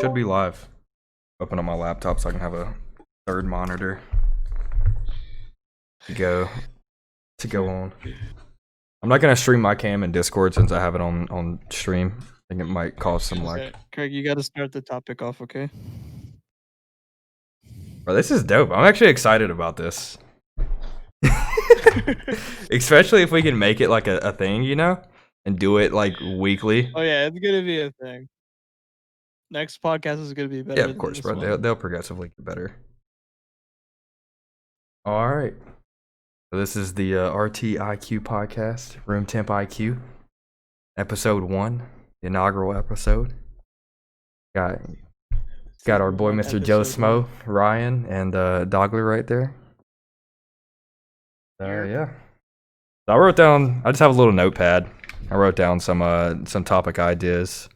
Should be live. Open up my laptop so I can have a third monitor to go on. I'm not gonna stream my cam in Discord since I have it on stream. I think it might cause some lag. Okay, Craig, you got to start the topic off, okay? Bro, this is dope. I'm actually excited about this. Especially if we can make it like a thing, you know? And do it like weekly. Oh yeah, it's gonna be a thing. Next podcast is gonna be better. Yeah, of course, bro. They'll progressively get better. All right. So this is the RTIQ podcast, Room Temp IQ, episode 1, the inaugural episode. Got our boy Mr. Joe Smo, Ryan, and Dogler right there. Yeah. So I wrote down. I just have a little notepad. I wrote down some topic ideas.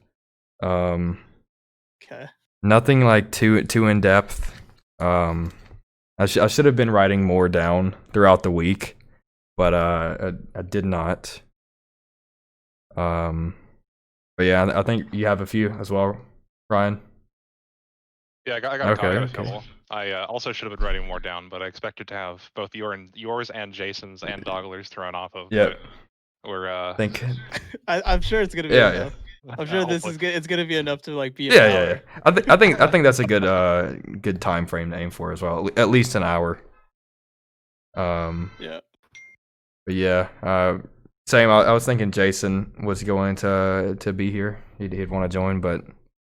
Okay. Nothing like too in depth. I should have been writing more down throughout the week, but I did not. But yeah, I think you have a few as well, Ryan. Yeah, I got a couple. I also should have been writing more down, but I expected to have both yours and Jason's and Dogler's thrown off of. Yeah. We're I'm sure it's gonna be enough. I'm sure it's gonna be enough to like be. Yeah. I think that's a good time frame to aim for as well. At least an hour. Yeah. But yeah, same. I was thinking Jason was going to be here. He'd want to join, but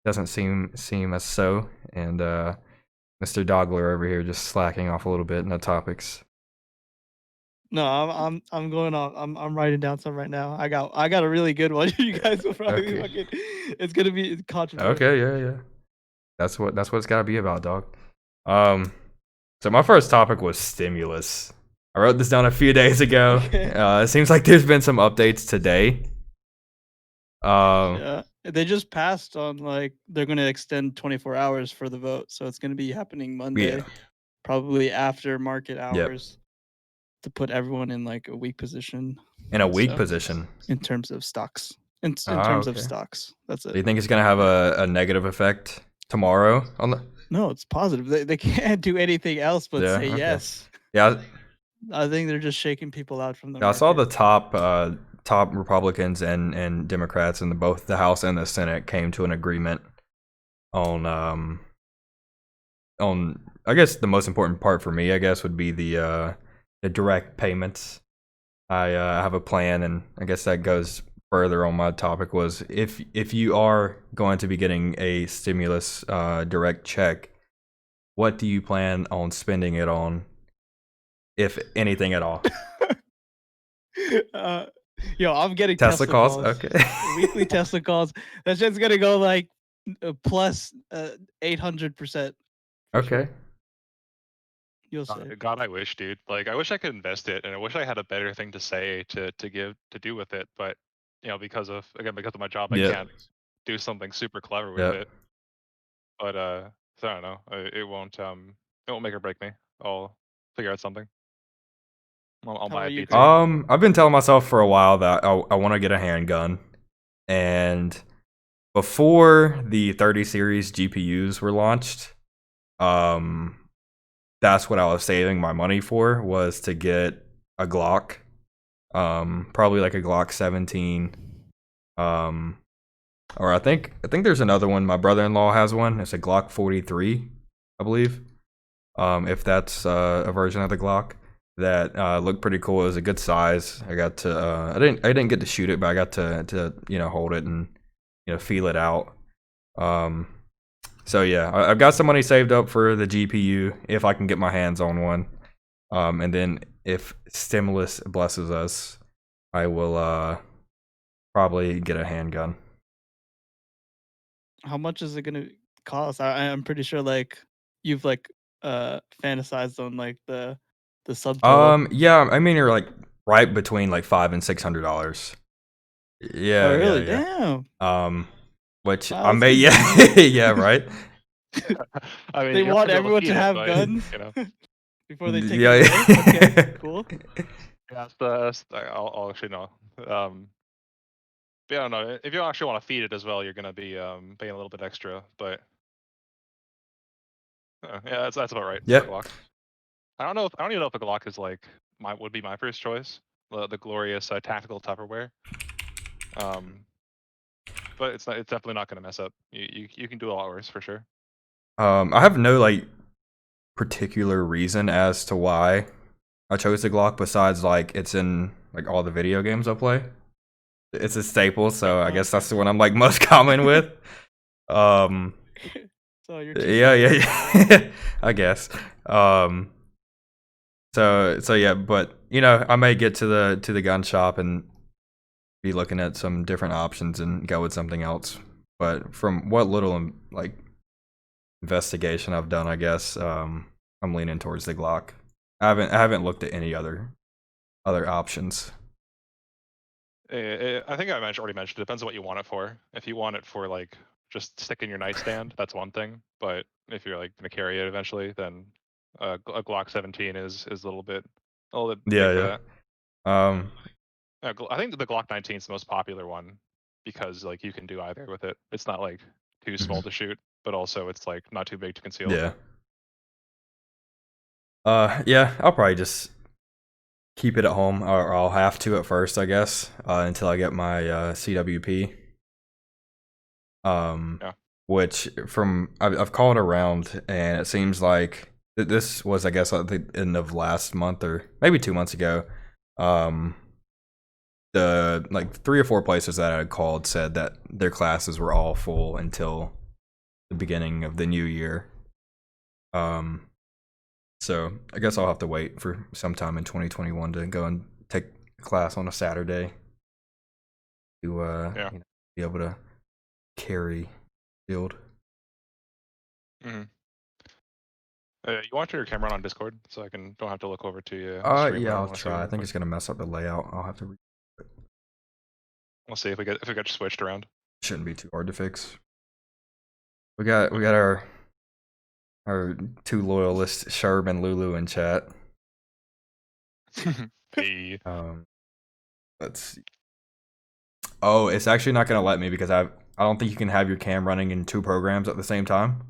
doesn't seem as so. And Mr. Dogler over here just slacking off a little bit in the topics. No, I'm going off. I'm writing down some right now. I got a really good one. You guys will probably fucking. It's gonna be controversial. Okay, yeah. That's what it's gotta be about, dog. So my first topic was stimulus. I wrote this down a few days ago. It seems like there's been some updates today. Yeah, they just passed on like they're gonna extend 24 hours for the vote, so it's gonna be happening Monday, probably after market hours, to put everyone in like a weak position. In a weak position in terms of stocks. In terms of stocks, that's it. Do you think it's gonna have a negative effect tomorrow on the? No, it's positive. They can't do anything else but say yes. Yeah, I think they're just shaking people out from the. Yeah, I saw the top Republicans and Democrats in both the House and the Senate came to an agreement on I guess the most important part for me, I guess, would be the direct payments. I have a plan, and I guess that goes further on my topic was if you are going to be getting a stimulus direct check, what do you plan on spending it on, if anything at all? Yo, I'm getting Tesla calls. Okay. Weekly Tesla calls. That shit's gonna go like plus 800%. Okay. Sure. You'll see. God, I wish, dude. Like, I wish I could invest it, and I wish I had a better thing to say to do with it. But because of my job, I can't do something super clever with it. But so I don't know. It won't make or break me. I'll figure out something. I'll buy a BT. I've been telling myself for a while that I want to get a handgun, and before the 30 series GPUs were launched, that's what I was saving my money for, was to get a Glock, probably like a Glock 17, or I think there's another one. My brother-in-law has one. It's a Glock 43, I believe. If that's a version of the Glock. That looked pretty cool. It was a good size. I got to I didn't get to shoot it, but I got to hold it and feel it out. So yeah, I've got some money saved up for the GPU if I can get my hands on one. And then if stimulus blesses us, I will probably get a handgun. How much is it gonna cost? I'm pretty sure like you've like fantasized on like the subtotal. Yeah, I mean, you're like right between like $500 and $600. Yeah. Oh, really? Yeah. Damn. Which I may, yeah, right. I mean, they want everyone to have guns, before they take. Yeah. Okay, cool. Yeah, I'll actually know. But I don't know. If you actually want to feed it as well, you're gonna be paying a little bit extra. But Yeah, that's about right. Yeah. For Glock. I don't even know if a Glock is like would be my first choice. The glorious tactical Tupperware. But it's definitely not going to mess up. You can do a lot worse for sure. I have no like particular reason as to why I chose the Glock besides like it's in like all the video games I play. It's a staple, so I guess that's the one I'm like most common with. So you're too Yeah. I guess. So yeah, but you know, I may get to the gun shop and be looking at some different options and go with something else. But from what little like investigation I've done, I guess I'm leaning towards the Glock. I haven't looked at any other options. I think I already mentioned. It depends on what you want it for. If you want it for like just stick in your nightstand, that's one thing. But if you're like gonna carry it eventually, then a Glock 17 is a little bit big for that. I think the Glock 19 is the most popular one because like you can do either with it. It's not like too small to shoot, but also it's like not too big to conceal. Yeah. Yeah, I'll probably just keep it at home, or I'll have to at first, I guess, until I get my CWP. Yeah. Which I've called around, and it seems like this was, I guess, at the end of last month or maybe 2 months ago. The like 3 or 4 places that I had called said that their classes were all full until the beginning of the new year. So I guess I'll have to wait for sometime in 2021 to go and take a class on a Saturday to you know, be able to carry field. Mm-hmm. You want to turn your camera on Discord so I don't have to look over to you. Yeah, I'll try. I think it's gonna mess up the layout. I'll have to. We'll see if we get switched around. Shouldn't be too hard to fix. We got our 2 loyalists, Sherb and Lulu, in chat. Hey. Let's see. Oh, it's actually not gonna let me because I don't think you can have your cam running in 2 programs at the same time.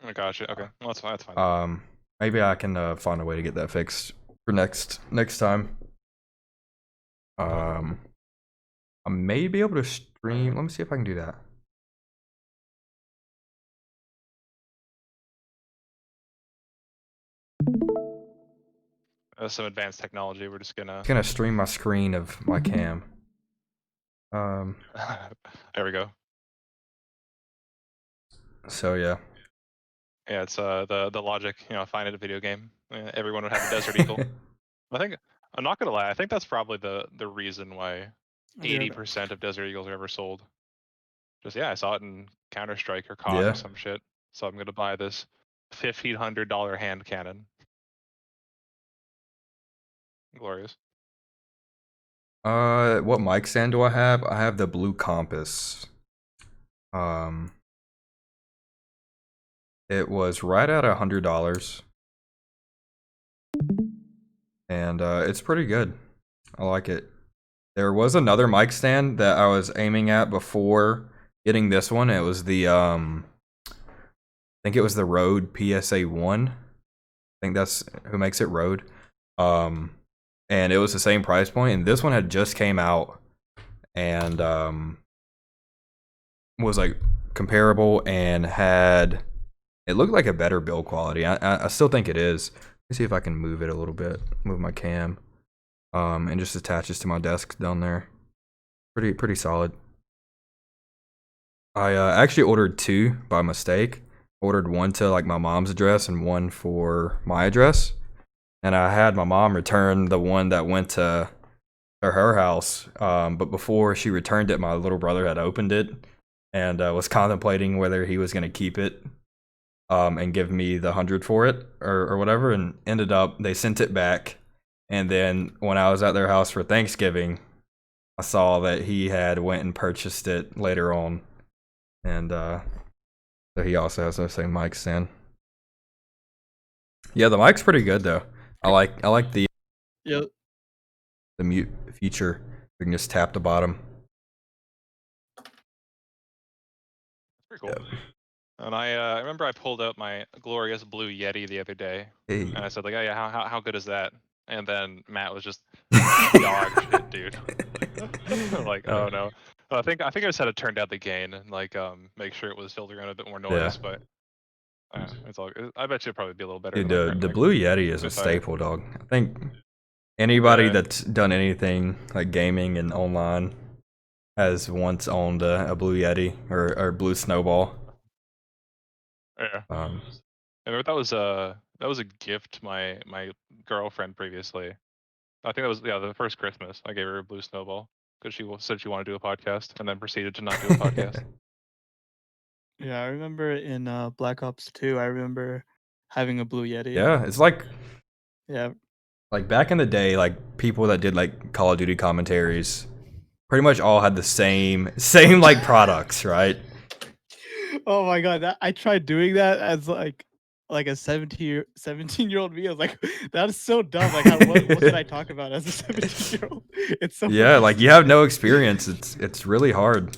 Oh, gotcha. Okay, well, that's fine. That's fine. Maybe I can find a way to get that fixed for next time. I may be able to stream. Let me see if I can do that. Some advanced technology. We're just gonna stream my screen of my cam. There we go. So yeah. Yeah, it's the logic. You know, find it a video game. Everyone would have a Desert Eagle. I think I'm not gonna lie. I think that's probably the reason why 80% of Desert Eagles are ever sold. Just I saw it in Counter-Strike or COD or some shit. So I'm gonna buy this $1,500 hand cannon. Glorious. What mic stand do I have? I have the Blue Compass. It was right at $100, and it's pretty good. I like it. There was another mic stand that I was aiming at before getting this one. It was the I think it was the Rode PSA-1. I think that's who makes it, Rode. And it was the same price point, and this one had just came out and was like comparable and had, it looked like a better build quality. I still think it is. Let me see if I can move it a little bit, move my cam, and just attaches to my desk down there. Pretty solid. I actually ordered 2 by mistake. Ordered one to like my mom's address and one for my address, and I had my mom return the one that went to her house. But before she returned it, my little brother had opened it and was contemplating whether he was going to keep it and give me the 100 for it or whatever, and ended up they sent it back. And then when I was at their house for Thanksgiving, I saw that he had went and purchased it later on, and so he also has the same mic stand. Yeah, the mic's pretty good though. I like the the mute feature. You can just tap the bottom. Pretty cool. And I remember I pulled out my glorious blue Yeti the other day, Hey. and I said like, oh yeah, how good is that? And then Matt was just dog shit, dude. Like, oh no. I think I just had to turn down the gain and like make sure it was filtering out a bit more noise, but it's all. I bet you it'd probably be a little better Dude, than my the current Blue mic. Yeti is a If staple, dog. I think anybody Yeah. that's done anything like gaming and online has once owned a Blue Yeti or Blue Snowball. Yeah. I remember that was a gift my girlfriend previously. I think that was the first Christmas I gave her a blue snowball because she said she wanted to do a podcast and then proceeded to not do a podcast. Yeah, I remember in Black Ops 2, I remember having a Blue Yeti. Yeah, it's like Yeah. Like back in the day, like people that did like Call of Duty commentaries pretty much all had the same like products, right? Oh my god, I tried doing that as like a 17-year-old me. I was like, that is so dumb. Like, what did I talk about as a 17-year-old? It's so Yeah, fucking like you have stupid. no experience. It's really hard.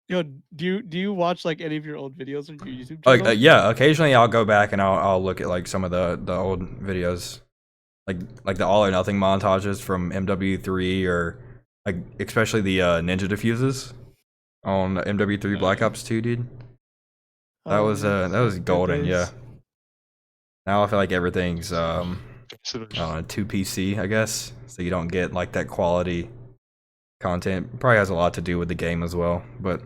Yo, do you watch like any of your old videos on your YouTube channel? Yeah, occasionally I'll go back and I'll look at like some of the old videos, like the All or Nothing montages from MW3 or like especially the Ninja Diffuses on MW3 Black Ops 2, dude. That Oh, was yeah. that was Good golden, yeah. days. Now I feel like everything's So 2 PC, I guess, so you don't get like that quality content. Probably has a lot to do with the game as well, but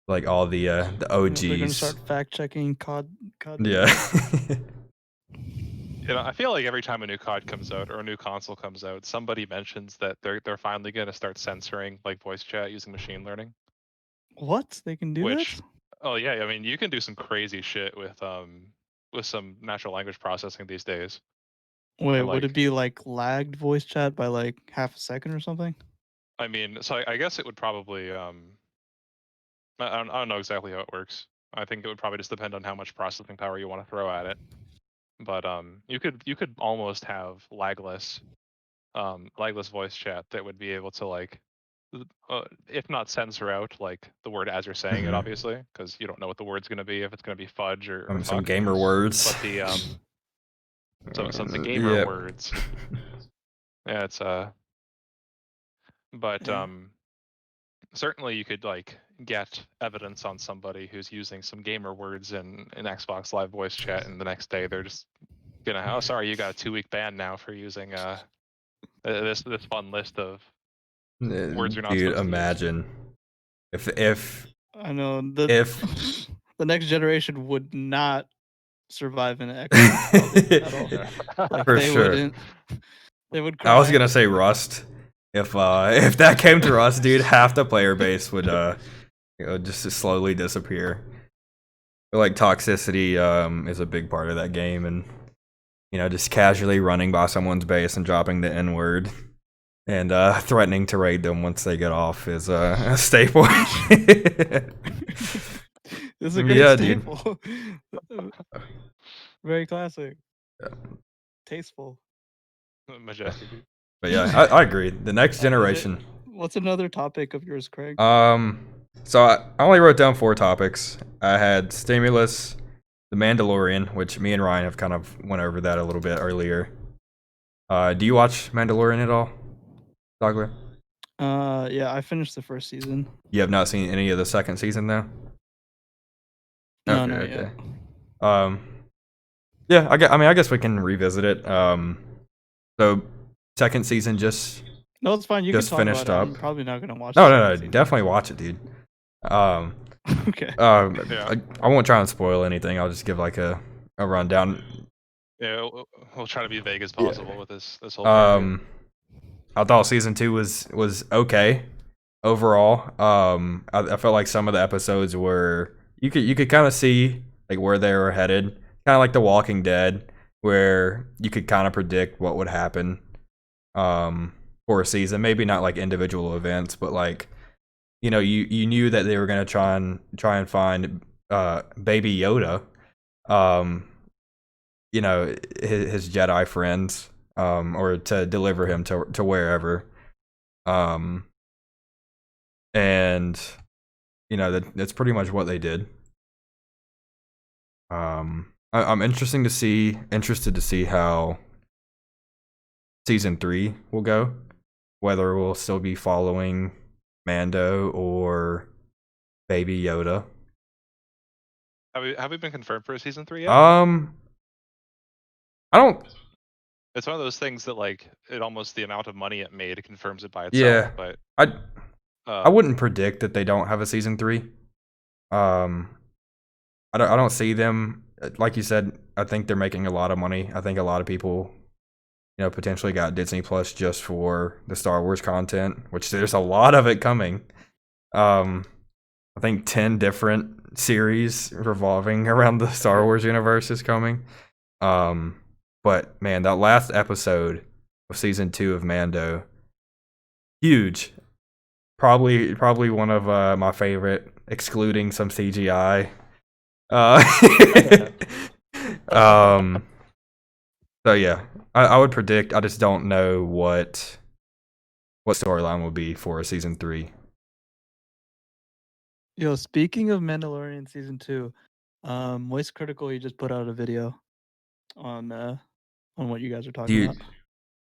like all the OGs. They're gonna start fact checking COD. Yeah. I feel like every time a new COD comes out or a new console comes out, somebody mentions that they're finally gonna start censoring like voice chat using machine learning. What? They can do Which, that? oh yeah, I mean you can do some crazy shit with some natural language processing these days. Wait, And, would it like, be like lagged voice chat by like half a second or something? I mean, so I guess it would probably I don't know exactly how it works. I think it would probably just depend on how much processing power you want to throw at it. But you could almost have lagless voice chat that would be able to like if not censor out like the word as you're saying it, obviously, because you don't know what the word's going to be, if it's going to be fudge or Some fuck. gamer words. But the the gamer Yep. words. Yeah, it's but Yeah. certainly you could like get evidence on somebody who's using some gamer words in Xbox Live voice chat, and the next day they're just gonna, oh sorry, you got a 2-week ban now for using this fun list of words you're not Dude, supposed to use. imagine if I know if the next generation would not survive in Xbox at all. Like for they sure. wouldn't. They would cry. I was gonna say Rust. If that came to Rust, dude, half the player base would just slowly disappear. But, like toxicity is a big part of that game, and just casually running by someone's base and dropping the N word and threatening to raid them once they get off is a staple. This is a great staple. Very classic. Yeah. Tasteful. Majestic. But yeah, I agree. The next generation. What's another topic of yours, Craig? So I only wrote down 4 topics. I had stimulus, the Mandalorian, which me and Ryan have kind of went over that a little bit earlier. Do you watch Mandalorian at all, Dogler? Yeah, I finished the first season. You have not seen any of the second season though? No, not yet. Yeah, I guess we can revisit it. So second season just No, it's fine. You just can talk finished about up. it. I'm probably not gonna watch. No, definitely watch it, dude. Okay. I won't try and spoil anything. I'll just give like a rundown. Yeah, we'll try to be vague as possible with this whole thing. I thought season 2 was okay overall. I felt like some of the episodes were you could kind of see like where they were headed, kind of like The Walking Dead, where you could kind of predict what would happen for a season. Maybe not like individual events, but like you knew that they were gonna try and find Baby Yoda, his Jedi friends, or to deliver him to wherever, and that's pretty much what they did. I'm interested to see how season 3 will go. Whether we'll still be following Mando or Baby Yoda. Have we been confirmed for season 3 yet? I don't. It's one of those things that like it almost the amount of money it made confirms it by itself. Yeah, but I wouldn't predict that they don't have a season 3. I don't see them, like you said. I think they're making a lot of money. I think a lot of people, potentially got Disney Plus just for the Star Wars content, which there's a lot of it coming. I think 10 different series revolving around the Star Wars universe is coming. But man, that last episode of season 2 of Mando, huge. Probably one of my favorite, excluding some CGI. So yeah, I would predict. I just don't know what storyline will be for season 3. Yo, speaking of Mandalorian season 2, Moist Critical, he just put out a video on what you guys are talking about.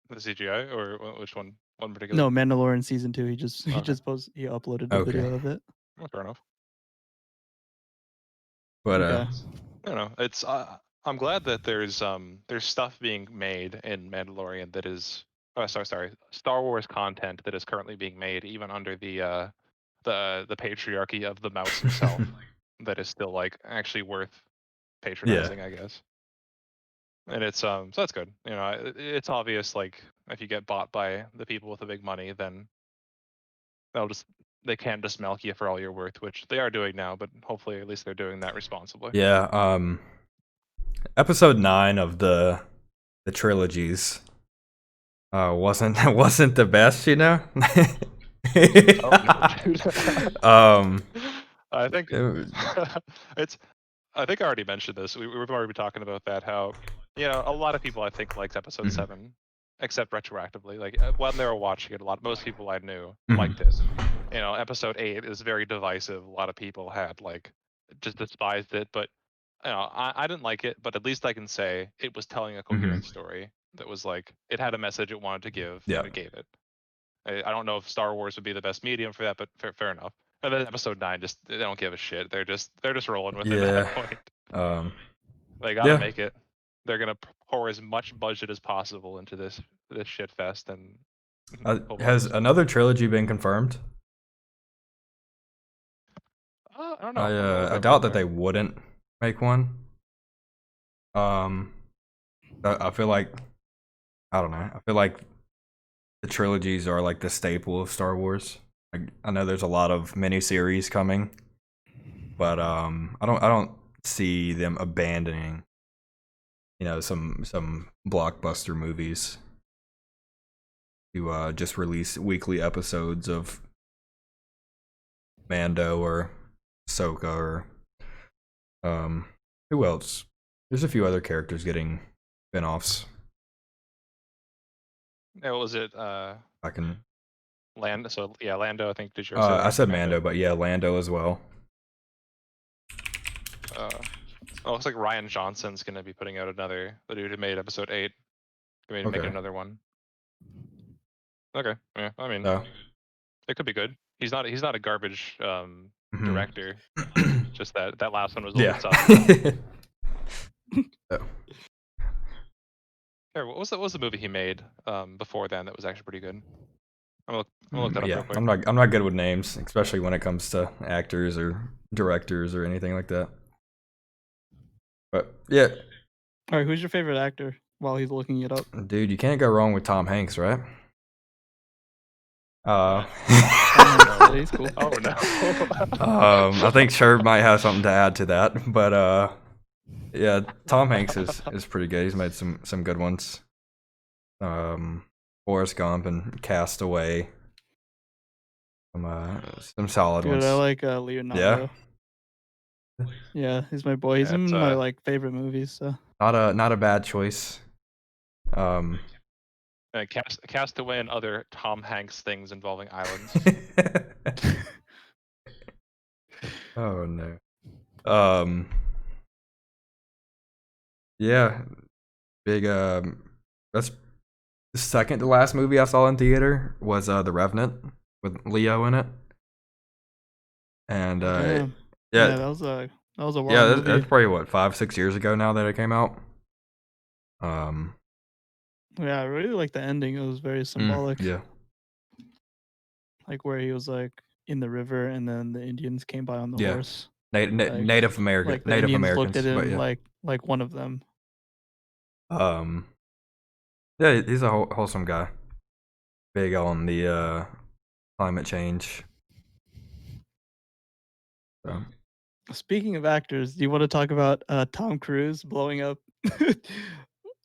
The CGI or which one? One particular? No, Mandalorian season 2. He just uploaded a video of it. Oh, fair enough. But Okay. I don't know. It's I'm glad that there's stuff being made in Mandalorian that is Star Wars content that is currently being made even under the patriarchy of the mouse himself that is still like actually worth patronizing, I guess. And it's so that's good. It's obvious like if you get bought by the people with the big money, then they can't just milk you for all you're worth, which they are doing now, but hopefully at least they're doing that responsibly. Yeah, episode 9 of the trilogies wasn't the best, I think I think I already mentioned this. We've already been talking about that. How a lot of people I think liked episode 7, except retroactively. Like when they were watching it, most people I knew liked it. Episode 8 is very divisive. A lot of people had like just despised it, but I didn't like it. But at least I can say it was telling a coherent story that was like it had a message it wanted to give, and it gave it. I don't know if Star Wars would be the best medium for that, but fair enough. And then episode 9, just they don't give a shit. They're just rolling with it at that point. They gotta make it. They're gonna pour as much budget as possible into this shit fest. And has another trilogy been confirmed? I don't know. I doubt that they wouldn't make one. I feel like I don't know. I feel like the trilogies are like the staple of Star Wars. I know there's a lot of miniseries coming, but I don't see them abandoning some blockbuster movies to just release weekly episodes of Mando or Ahsoka or who else? There's a few other characters getting spin-offs. Yeah, what was it? I can Lando. So yeah, Lando. I think did you? I said Mando, but yeah, Lando as well. It looks like Ryan Johnson's gonna be putting out another. The dude who made episode 8, going to make another one. Okay, yeah. I mean, it could be good. He's not a garbage director. Just that last one was a little bit soft. Here, what was the movie he made before then that was actually pretty good? I'm gonna look that up real quick. I'm not good with names, especially when it comes to actors or directors or anything like that. But yeah. All right, who's your favorite actor while he's looking it up? Dude, you can't go wrong with Tom Hanks, right? He's cool. Oh no. I think Sherb might have something to add to that, but yeah, Tom Hanks is pretty good. He's made some good ones. Forrest Gump and Castaway. Some solid ones. I like Leonardo. Yeah, he's my boy. He's in my like favorite movies. So not a bad choice. Castaway and other Tom Hanks things involving islands. Oh no. Yeah, big. That's the second to last movie I saw in theater was The Revenant with Leo in it, and Oh, damn. yeah, Yeah, that was a yeah, wild movie. that's probably what 5-6 years ago now that it came out. Um, Yeah, I really like the ending. It was very symbolic. yeah, Like where he was like in the river, and then the Indians came by on the yeah. horse. Native Like the Native Indians looked at Americans, but him yeah. like one of them. Um, yeah, he's a wholesome guy. Big on the climate change. So. Speaking of actors, do you want to talk about Tom Cruise blowing up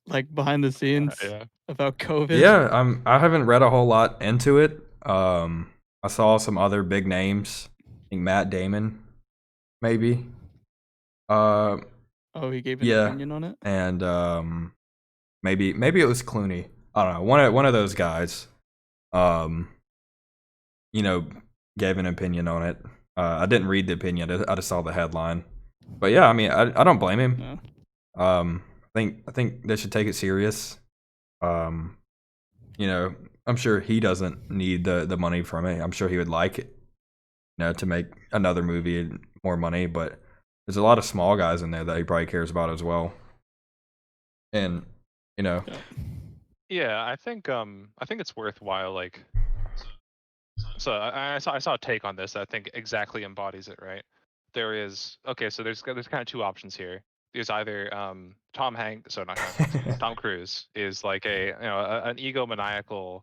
like behind the scenes Yeah. about COVID? Yeah, I haven't read a whole lot into it. I saw some other big names. I think Matt Damon, maybe. Uh, Oh, he gave an yeah, opinion on it. and maybe it was Clooney. I don't know. One of those guys. Um, you know, gave an opinion on it. I didn't read the opinion. I just saw the headline. But yeah, I mean, I don't blame him. No. I think they should take it serious. Um, you know, I'm sure he doesn't need the money from it. I'm sure he would like it, to make another movie and more money. But there's a lot of small guys in there that he probably cares about as well. And Yeah. Yeah, I think it's worthwhile. Like, so I saw a take on this that I think exactly embodies it. Right, there is so there's kind of two options here. There's either Tom Cruise is like an egomaniacal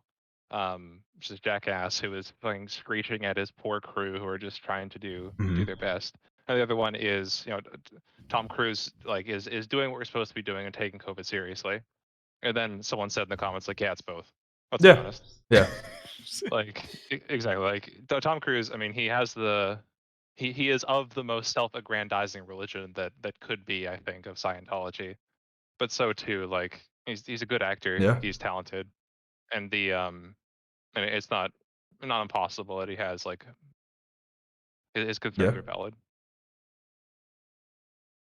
just jackass who is fucking screeching at his poor crew who are just trying to do their best. And the other one is Tom Cruise like is doing what we're supposed to be doing and taking COVID seriously. And then someone said in the comments like, yeah, it's both. Let's be yeah, honest. yeah, Like exactly. Like Tom Cruise, I mean, he has he is of the most self-aggrandizing religion that could be, I think, of Scientology. But so too, like he's a good actor. yeah, He's talented, and and it's not impossible that he has like his yeah. concerns are valid.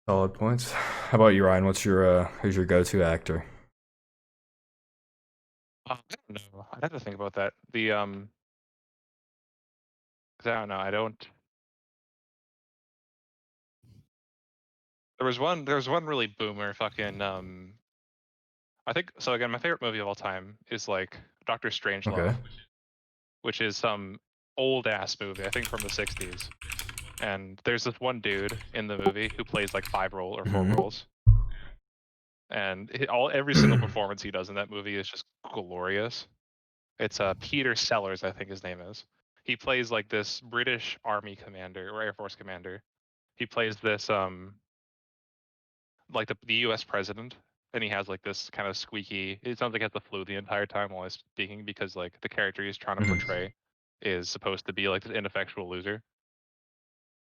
Solid points. How about you, Ryan? What's your who's your go-to actor? I don't know. I'd have to think about that. 'Cause I don't know. I don't. There was one really boomer fucking I think so. Again, my favorite movie of all time is like Doctor Strangelove, Okay. which is some old ass movie, I think from the 60s. And there's this one dude in the movie who plays like 4 roles. And every single performance he does in that movie is just glorious. It's Peter Sellers, I think his name is. He plays like this British Army commander or Air Force commander. He plays this like the U.S. president, and he has like this kind of squeaky. It sounds like he has the flu the entire time while he's speaking because like the character he's trying to portray is supposed to be like this ineffectual loser.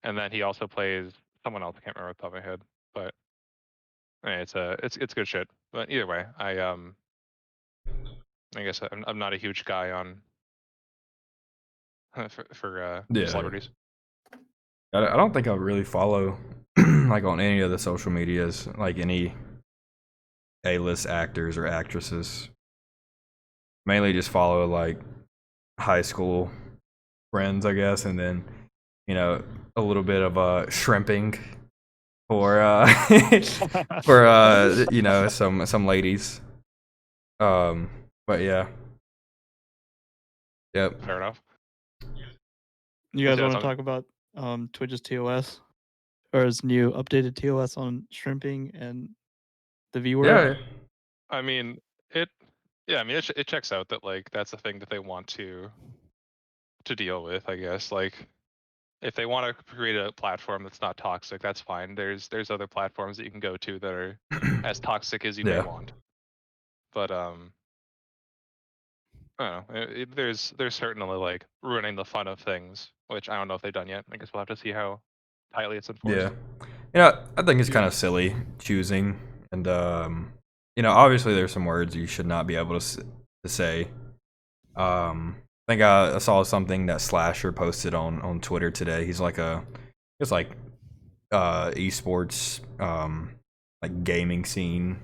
And then he also plays someone else. I can't remember off the top of my head, but it's good shit. But either way, I guess I'm not a huge guy on for Yeah. celebrities. I don't think I really follow like on any of the social medias like any A-list actors or actresses. Mainly just follow like high school friends, I guess, and then a little bit of shrimping for for some ladies. But yeah. Yep. Fair enough. You guys Yeah, want to something- talk about Twitch's TOS or his new updated TOS on shrimping and the V word? Yeah. I mean it. Yeah, I mean it checks out that like that's the thing that they want to deal with. I guess like if they want to create a platform that's not toxic, that's fine. There's other platforms that you can go to that are as toxic as you may Yeah. want. But I don't know. There's certainly like ruining the fun of things, which I don't know if they've done yet. I guess we'll have to see how tightly it's enforced. Yeah. I think it's Yeah. kind of silly choosing, and obviously there's some words you should not be able to say. I think I saw something that Slasher posted on Twitter today. He's like a it's like esports, like gaming scene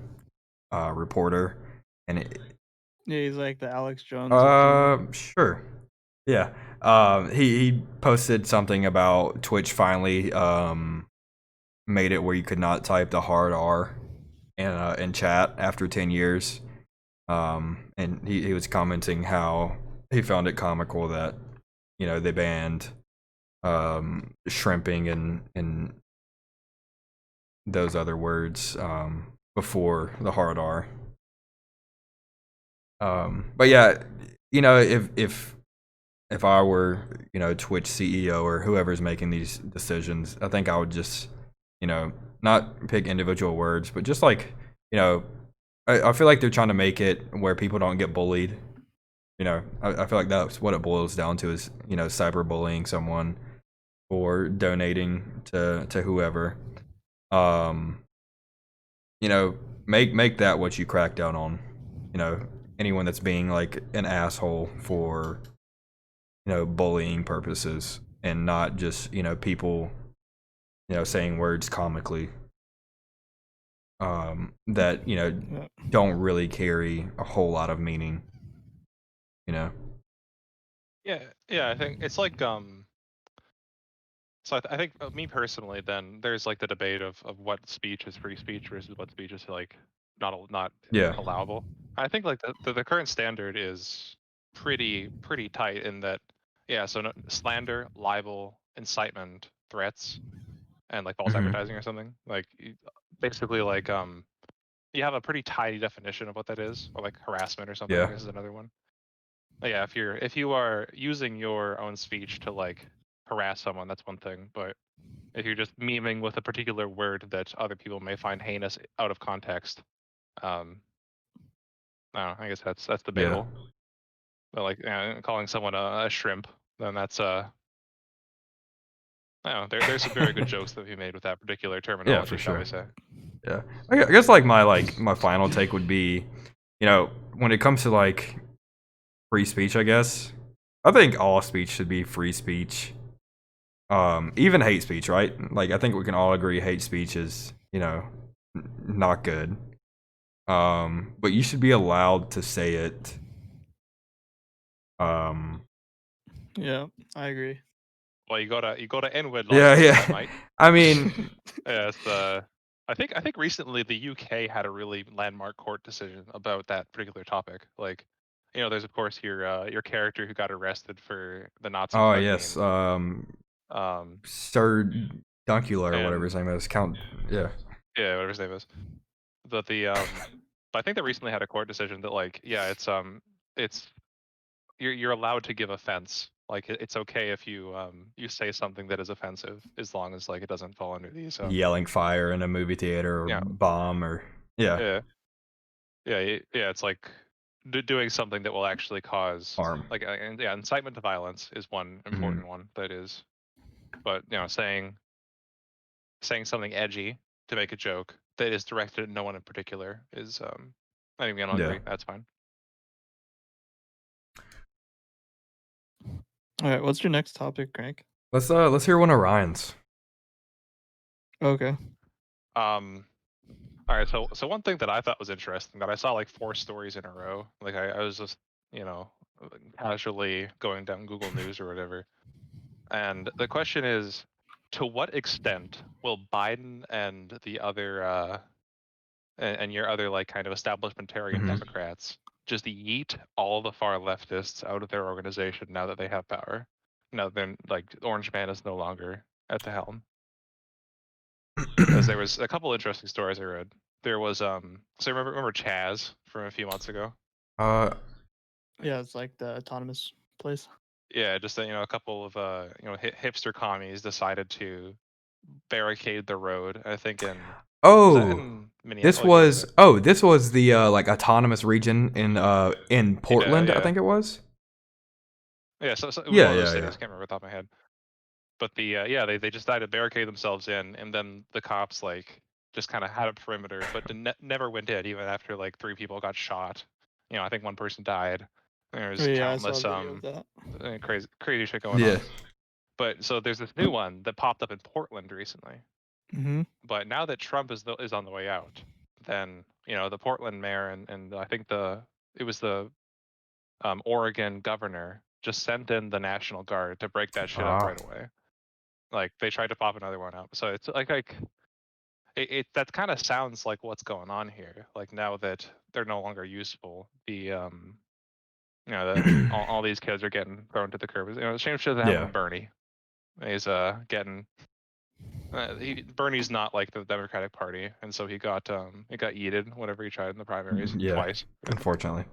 reporter, and yeah, he's like the Alex Jones of gaming. sure, yeah. He posted something about Twitch finally made it where you could not type the hard R in chat after 10 years. And he was commenting how he found it comical that they banned shrimping and those other words before the hard R. But yeah, if I were Twitch CEO or whoever's making these decisions, I think I would just not pick individual words, but just like I feel like they're trying to make it where people don't get bullied. I feel like that's what it boils down to is cyberbullying someone or donating to whoever. Make that what you crack down on. Anyone that's being like an asshole for bullying purposes and not just people saying words comically that don't really carry a whole lot of meaning. Yeah, I think it's like so I think me personally, then there's like the debate of what speech is free speech versus what speech is like not allowable. I think like the current standard is pretty tight in that, yeah. So slander, libel, incitement, threats, and like false advertising or something. Like basically like you have a pretty tidy definition of what that is, or like harassment or something. I guess is another one. But yeah, if you are using your own speech to like harass someone, that's one thing. But if you're just memeing with a particular word that other people may find heinous out of context, I don't know, I guess that's debatable. But like calling someone a shrimp, then that's I don't know. There's some very good jokes that we made with that particular terminology. Yeah, for shall sure. we say? Yeah, I guess like my final take would be, when it comes to like free speech, I guess I think all speech should be free speech. Even hate speech, right? Like I think we can all agree hate speech is not good. But you should be allowed to say it. Yeah, I agree. Well, you gotta end with Yeah, logic, yeah. mate. I mean, yeah, it's I think recently the UK had a really landmark court decision about that particular topic. Like, there's of course your character who got arrested for the Nazi oh flag yes, meme. Sir Dunkula or whatever And his name is, Count. Yeah, whatever his name is. But but I think they recently had a court decision that like, yeah, it's you're allowed to give offense. Like it's okay if you you say something that is offensive as long as like it doesn't fall under these yelling fire in a movie theater or bomb or yeah. It's like doing something that will actually cause harm. like incitement to violence is one important one that is, but saying something edgy to make a joke that is directed at no one in particular is I think we all agree that's fine. All right, what's your next topic, Crank? Let's hear one of Ryan's. Okay. All right, so one thing that I thought was interesting that I saw like 4 stories in a row. Like I was just casually going down Google News or whatever, and the question is, to what extent will Biden and the other and your other like kind of establishmentarian Democrats just yeet all the far leftists out of their organization now that they have power? Now then, like Orange Man is no longer at the helm. Because there was a couple interesting stories I read. There was so remember Chaz from a few months ago? Yeah, it's like the autonomous place. Yeah, just a couple of hipster commies decided to barricade the road. I think in this was the like autonomous region in Portland. Yeah. I think it was. Yeah, so it was one of those cities. I can't remember off the top of my head. But they just decided to barricade themselves in, and then the cops like just kind of had a perimeter, but never went in even after like 3 people got shot. I think 1 person died. There's countless I saw a video of that. crazy shit going on. But so there's this new one that popped up in Portland recently. Mm-hmm. But now that Trump is on the way out, then the Portland mayor and I think it was the Oregon governor just sent in the National Guard to break that shit up right away. Like they tried to pop another one up. So it's like it that kind of sounds like what's going on here. Like now that they're no longer useful, all these kids are getting thrown to the curb. The same shit that happened with Bernie. He's getting Bernie's not like the Democratic Party, and so he got yeeted whenever he tried in the primaries twice. Unfortunately.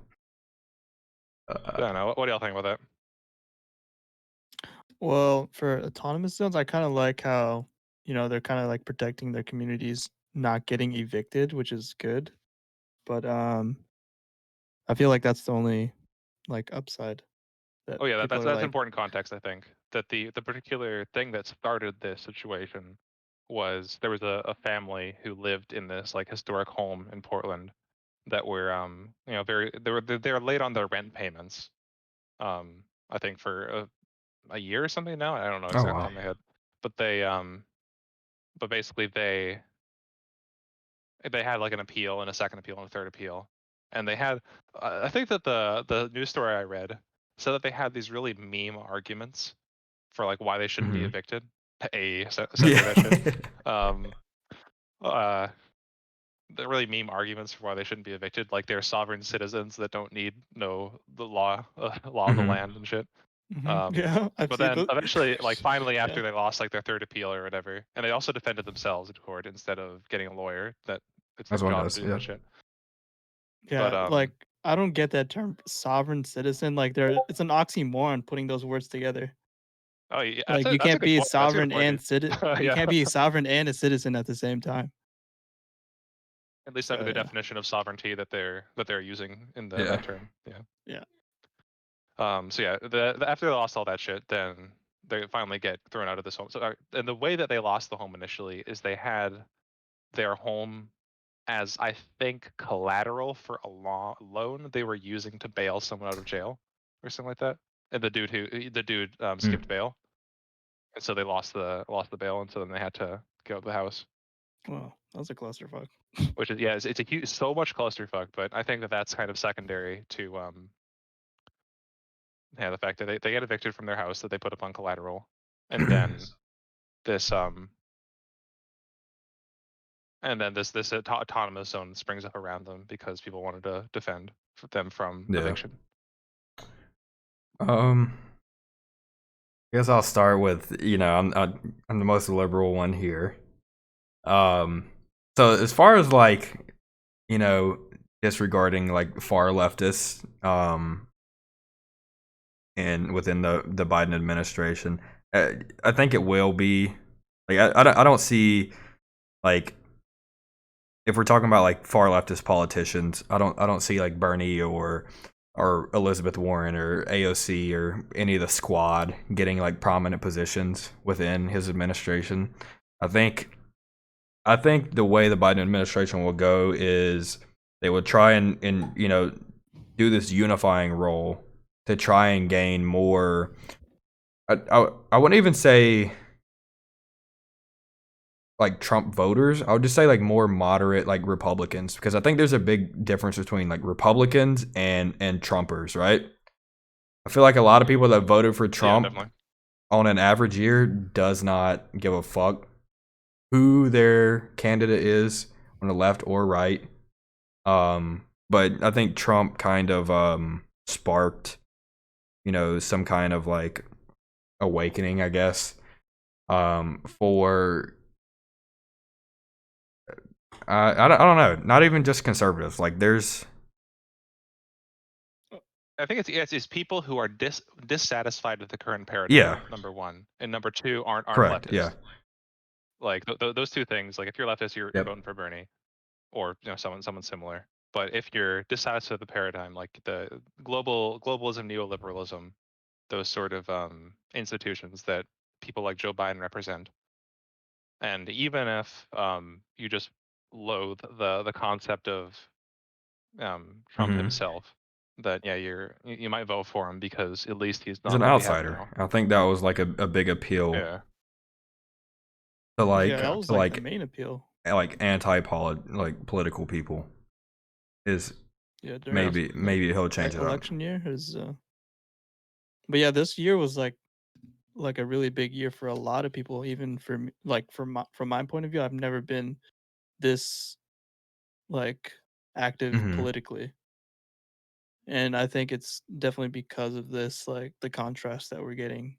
I don't know. What do y'all think about that? Well, for autonomous zones, I kind of like how they're kind of like protecting their communities not getting evicted, which is good. But I feel like that's the only like upside. Oh yeah, People that's are like, important context. I think that the particular thing that started this situation was there was a family who lived in this like historic home in Portland that were they were late on their rent payments. I think for a year or something now. I don't know exactly on my head, but but basically they had like an appeal and a second appeal and a third appeal, and they had I think that the news story I read said that they had these really meme arguments for like why they shouldn't be evicted. Essentially that shit. The really meme arguments for why they shouldn't be evicted, like they're sovereign citizens that don't need the law of the land and shit. yeah, but then eventually, like finally after they lost like their third appeal or whatever, and they also defended themselves in court instead of getting a lawyer that it's their job to do that shit. Yeah, But like I don't get that term sovereign citizen. Like it's an oxymoron putting those words together. Oh yeah, Like you can't be a sovereign and citizen. You can't be a sovereign and a citizen at the same time. At least under the definition of sovereignty that they're using in that term. Yeah. Yeah. So yeah, after they lost all that shit, then they finally get thrown out of this home. So and the way that they lost the home initially is they had their home as I think collateral for a loan they were using to bail someone out of jail or something like that. And the dude skipped bail, and so they lost the bail, and so then they had to give up the house. Well, that's a clusterfuck. Which is it's a huge, so much clusterfuck, but I think that that's kind of secondary to the fact that they get evicted from their house that they put up on collateral, and then this autonomous zone springs up around them because people wanted to defend them from eviction. I guess I'll start with I'm the most liberal one here. So as far as like disregarding like far leftists and within the Biden administration, I think it will be like I don't see like if we're talking about like far leftist politicians, I don't see like Bernie or Elizabeth Warren or AOC or any of the squad getting like prominent positions within his administration. I think the way the Biden administration will go is they would try and do this unifying role to try and gain more. I wouldn't even say like Trump voters. I would just say like more moderate like Republicans, because I think there's a big difference between like Republicans and Trumpers, right? I feel like a lot of people that voted for Trump on an average year does not give a fuck who their candidate is on the left or right. But I think Trump kind of sparked some kind of like awakening, I guess, for I don't know, not even just conservatives. Like there's I think it's people who are dissatisfied with the current paradigm. Number one, and number two aren't correct. leftists. Yeah, like those two things. Like if you're leftist, you're voting for Bernie, or someone similar. But if you're dissatisfied with the paradigm, like the globalism, neoliberalism, those sort of institutions that people like Joe Biden represent, and even if you just loathe the concept of Trump himself, that you might vote for him because at least he's He's not an what we have outsider. now. I think that was like a big appeal Yeah. to Yeah, that was like the main appeal. like political people is Yeah, during maybe he'll change it up. election year is. But yeah, this year was like a really big year for a lot of people. Even for me, like from my point of view, I've never been this like active Mhm. politically, and I think it's definitely because of this, like the contrast that we're getting,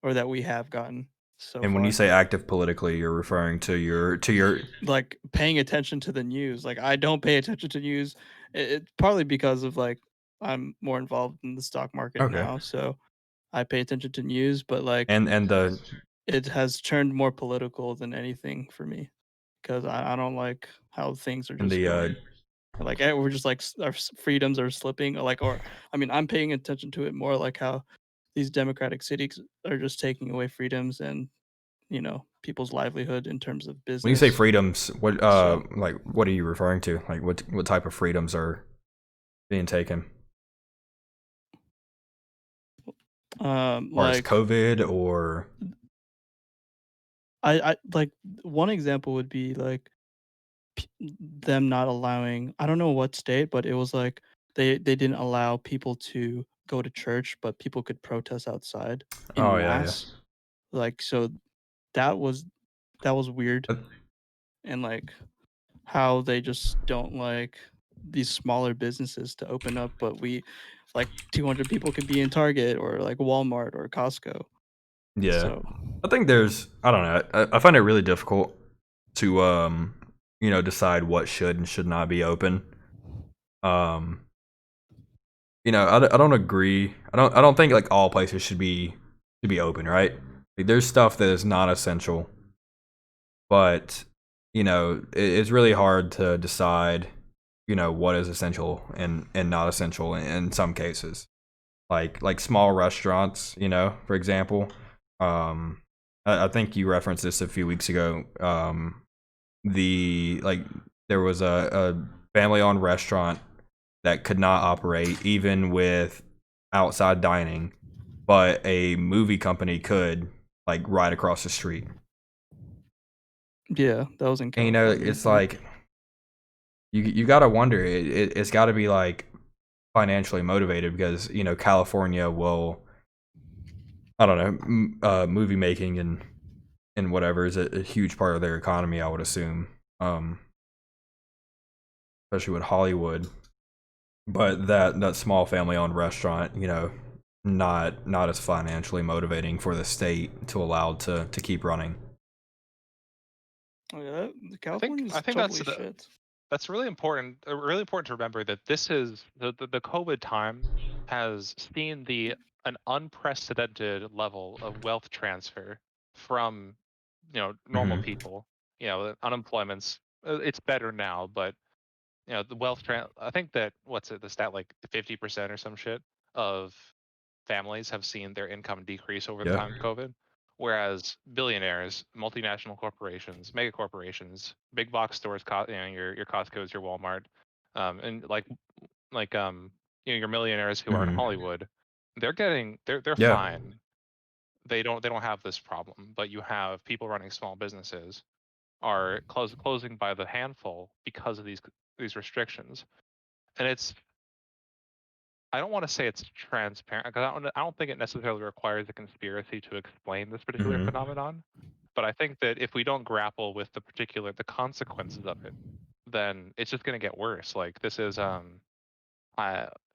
or that we have gotten so And when you far. say active politically, you're referring to your Like paying attention to the news. Like I don't pay attention to news. It's partly because of like I'm more involved in the stock market okay. now, so I pay attention to news. But like And the it has turned more political than anything for me because I don't like how things are and just the going. Like we're just like our freedoms are slipping. Like, or I mean, I'm paying attention to it more like how these democratic cities are just taking away freedoms and people's livelihood in terms of business. when you say freedoms, what So, like what are you referring to? Like what type of freedoms are being taken? Or as like COVID or I like one example would be like them not allowing, I don't know what state, but it was like they didn't allow people to go to church, but people could protest outside oh in yeah mass. Like so that was weird. yeah. And like how they just don't like these smaller businesses to open up, but we like 200 people could be in Target or like Walmart or Costco. Yeah. So I think I don't know. I find it really difficult to decide what should and should not be open. Um, I don't agree. I don't think like all places should be open, right? Like, there's stuff that is not essential, but it's really hard to decide, what is essential and not essential in some cases. Like small restaurants, for example. Um, I think you referenced this a few weeks ago. There was a family-owned restaurant that could not operate even with outside dining, but a movie company could, like right across the street. yeah, that was in And California, I it's think. like you gotta wonder. It's got to be like financially motivated because California will, I don't know, movie making and whatever is a huge part of their economy, I would assume, especially with Hollywood. But that small family owned restaurant, not as financially motivating for the state to allow to keep running. Oh yeah, I think California's I think totally shit. that's really important. Really important to remember that this is the COVID time has seen an unprecedented level of wealth transfer from normal Hmm. people. Unemployment's it's better now, but the I think that what's it the stat like 50% or some shit of families have seen their income decrease over the Yeah. time of COVID, whereas billionaires, multinational corporations, mega corporations, big box stores, your Costco's, your Walmart, and your millionaires who are in Hmm. Hollywood, they're Yeah. fine. They don't have this problem, but you have people running small businesses are closing by the handful because of these restrictions, and I don't want to say it's transparent because I don't think it necessarily requires a conspiracy to explain this particular Hmm. phenomenon. But I think that if we don't grapple with the consequences of it, then it's just going to get worse. Like this is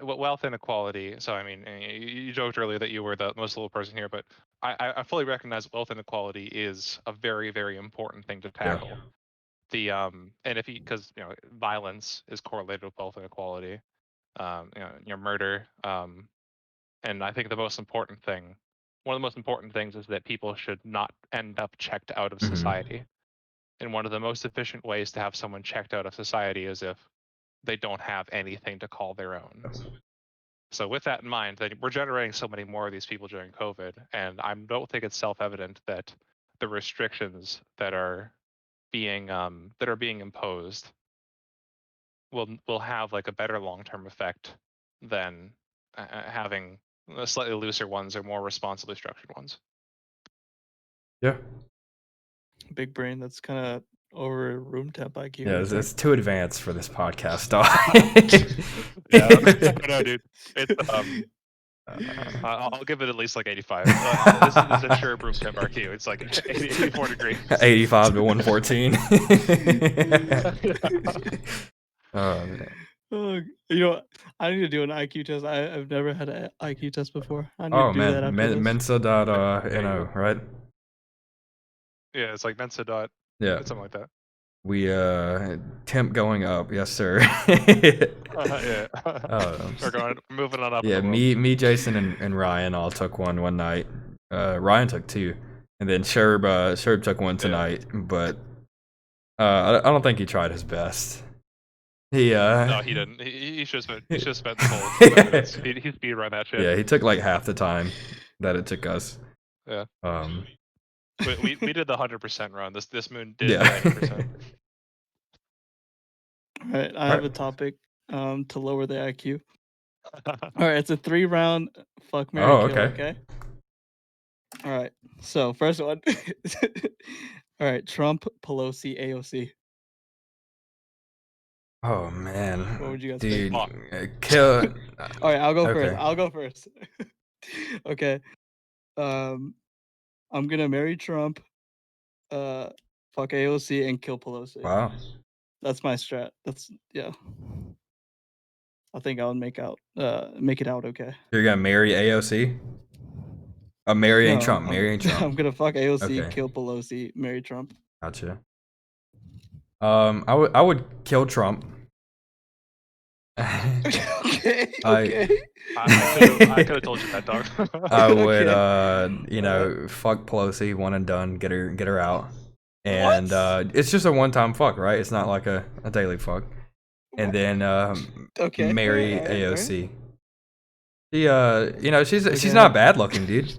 wealth inequality. So I mean, you joked earlier that you were the most little person here, but I fully recognize wealth inequality is a very very important thing to Yeah. tackle. And if you because violence is correlated with wealth inequality, murder. And I think one of the most important things is that people should not end up checked out of Hmm. society. And one of the most efficient ways to have someone checked out of society is if they don't have anything to call their own. So with that in mind, that we're generating so many more of these people during COVID, and I don't think it's self-evident that the restrictions that are being imposed will have like a better long-term effect than having slightly looser ones or more responsibly structured ones. Yeah. Big brain. That's kind of over room temp IQ. Yeah, right there. it's too advanced for this podcast, dog. Yeah, no, dude. It's I'll give it at least like 85. This is a sure room temp IQ. It's like 84 degrees. 85 to 114. Oh, man. Oh, you know, I need to do an IQ test. I've never had an IQ test before. I need Oh to do that man, after this. Mensa.no, right? Yeah, it's like Mensa dot. Yeah. It's something like that. We temp going up, yes sir. Yeah. We're moving on up. Yeah, in the world. me, Jason, and Ryan all took one night. Ryan took two, and then Sherb took one tonight. But I don't think he tried his best. No, he didn't. He should have spent the whole 20 minutes. He speed run that shit. Yeah, he took like half the time that it took us. Yeah. We did the 100% run. This moon did Yeah. 90%. All right, I have a topic to lower the IQ. All right, it's a 3-round fuck, marry, kill. Okay. All right. So first one. All right, Trump, Pelosi, AOC. Oh man. What would you guys Dude, think? kill. All right, I'll go Okay. first. I'll go first. Okay. I'm gonna marry Trump, fuck AOC, and kill Pelosi. Wow. That's my strat. Yeah. I think I'll make it out okay. You're gonna marry AOC? Marrying No, Trump. Marrying Trump. I'm gonna fuck AOC, Okay. kill Pelosi, marry Trump. Gotcha. I would kill Trump. Okay. I could have told you that, dog. I would fuck Pelosi, one and done, get her out. And it's just a one-time fuck, right? It's not like a daily fuck. And then marry AOC. She's not bad looking, dude.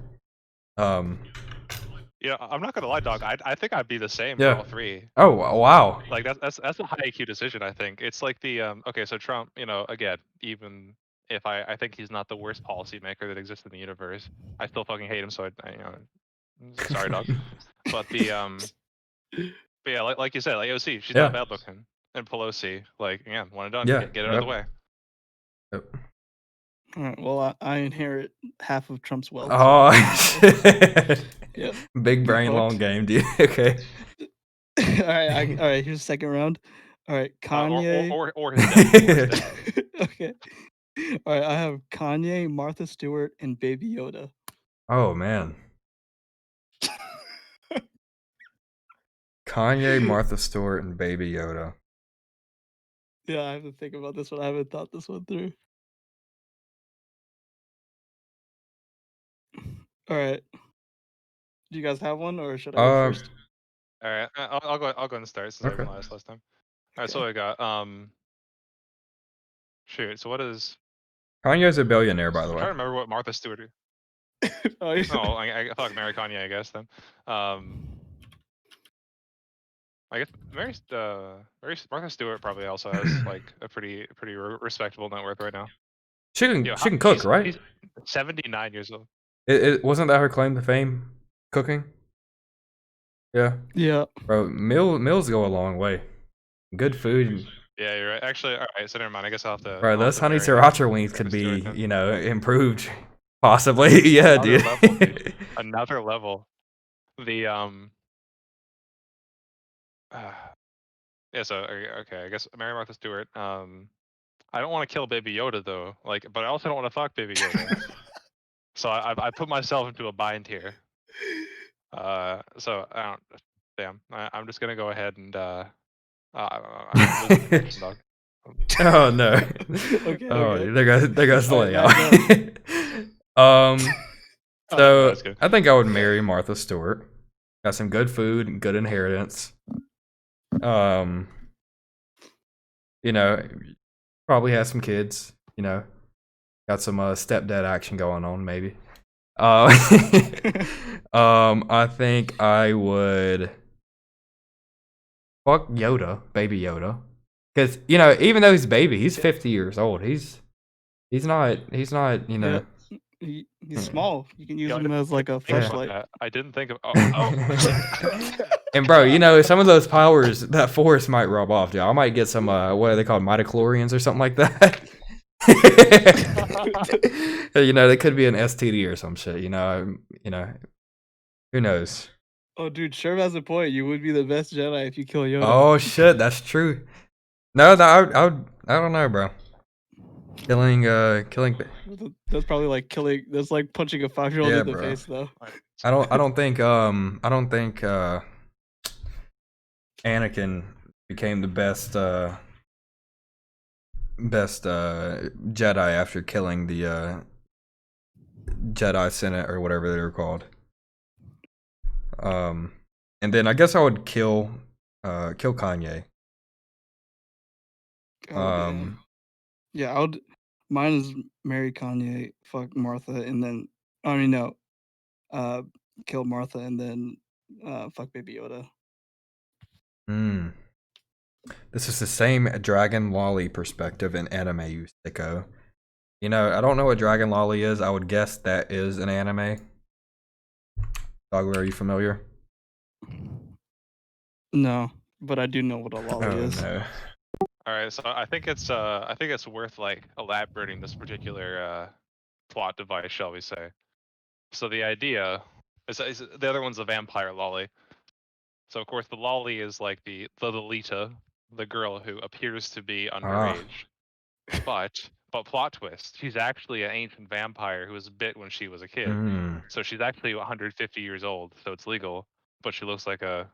Yeah, I'm not gonna lie, dog. I think I'd be the same Yeah. for all three. Oh wow. Like that's a high IQ decision. I think it's like the okay. So Trump, again, even if I think he's not the worst policymaker that exists in the universe, I still fucking hate him. So sorry, dog. But but yeah, like you said, like AOC, she's not bad looking, and Pelosi, like again, one and done. Yeah. Get it out of the way. Yep. All right, well, I inherit half of Trump's wealth. Oh, yeah. Big brain, long game, dude. Okay. all right. Here's the second round. All right, Kanye. Or his death. Okay. All right, I have Kanye, Martha Stewart, and Baby Yoda. Oh man. Kanye, Martha Stewart, and Baby Yoda. Yeah, I have to think about this one. I haven't thought this one through. All right. Do you guys have one, or should I go first? All right, I'll go and start since I went last time. All right, so I got shoot. So what is? Kanye's a billionaire, by the way. I'm trying to remember what Martha Stewart. I fuck marry Kanye, I guess then. I guess Martha Stewart probably also has like a pretty respectable net worth right now. She can cook, right? She's 79 years old. It wasn't that her claim to fame, cooking? Yeah. Yeah. Bro, meals go a long way. Good food. Yeah, you're right. Actually, all right. So never mind. I guess I'll have to. Bro, those honey sriracha wings could be, improved, possibly. Yeah, Another dude. level, dude. Another level. The yeah. So okay. I guess Mary Martha Stewart. I don't want to kill Baby Yoda though. But I also don't want to fuck Baby Yoda. So I put myself into a bind here. So I don't. Damn. I'm just gonna go ahead and Oh no. Okay. Oh, there goes the layout. So I think I would marry Martha Stewart. Got some good food and good inheritance. Probably has some kids. Got some stepdad action going on, maybe. I think I would fuck Yoda, Baby Yoda, because even though he's a baby, he's 50 years old. He's He's not. You know. He's small. You can use Yeah, him as like a think about flashlight. that. I didn't think of. Oh. And bro, you know, some of those powers, that force might rub off, dude. I might get some, what are they called, midichlorians or something like that. You know, they could be an STD or some shit. You know, who knows? Oh, dude, Sherv has a point. You would be the best Jedi if you kill Yoda. Oh shit, that's true. No, I don't know, bro. Killing. That's probably like killing. That's like punching a 5-year-old Yeah, in the bro. face, though. I don't think Anakin became the best Jedi after killing the Jedi Senate or whatever they were called. And then I guess I would kill Kanye. Yeah, I would. Mine is marry Kanye, fuck Martha, and then kill Martha and then fuck Baby Yoda. This is the same Dragon Loli perspective in anime, you sicko. You know, I don't know what Dragon Loli is. I would guess that is an anime. Dogler, are you familiar? No, but I do know what a lolly is. No. All right, so I think it's worth like elaborating this particular plot device, shall we say? So the idea is the other one's a vampire lolly. So of course the lolly is like the Lolita, the girl who appears to be underage, but plot twist, she's actually an ancient vampire who was bit when she was a kid. So she's actually 150 years old, so it's legal, but she looks like a.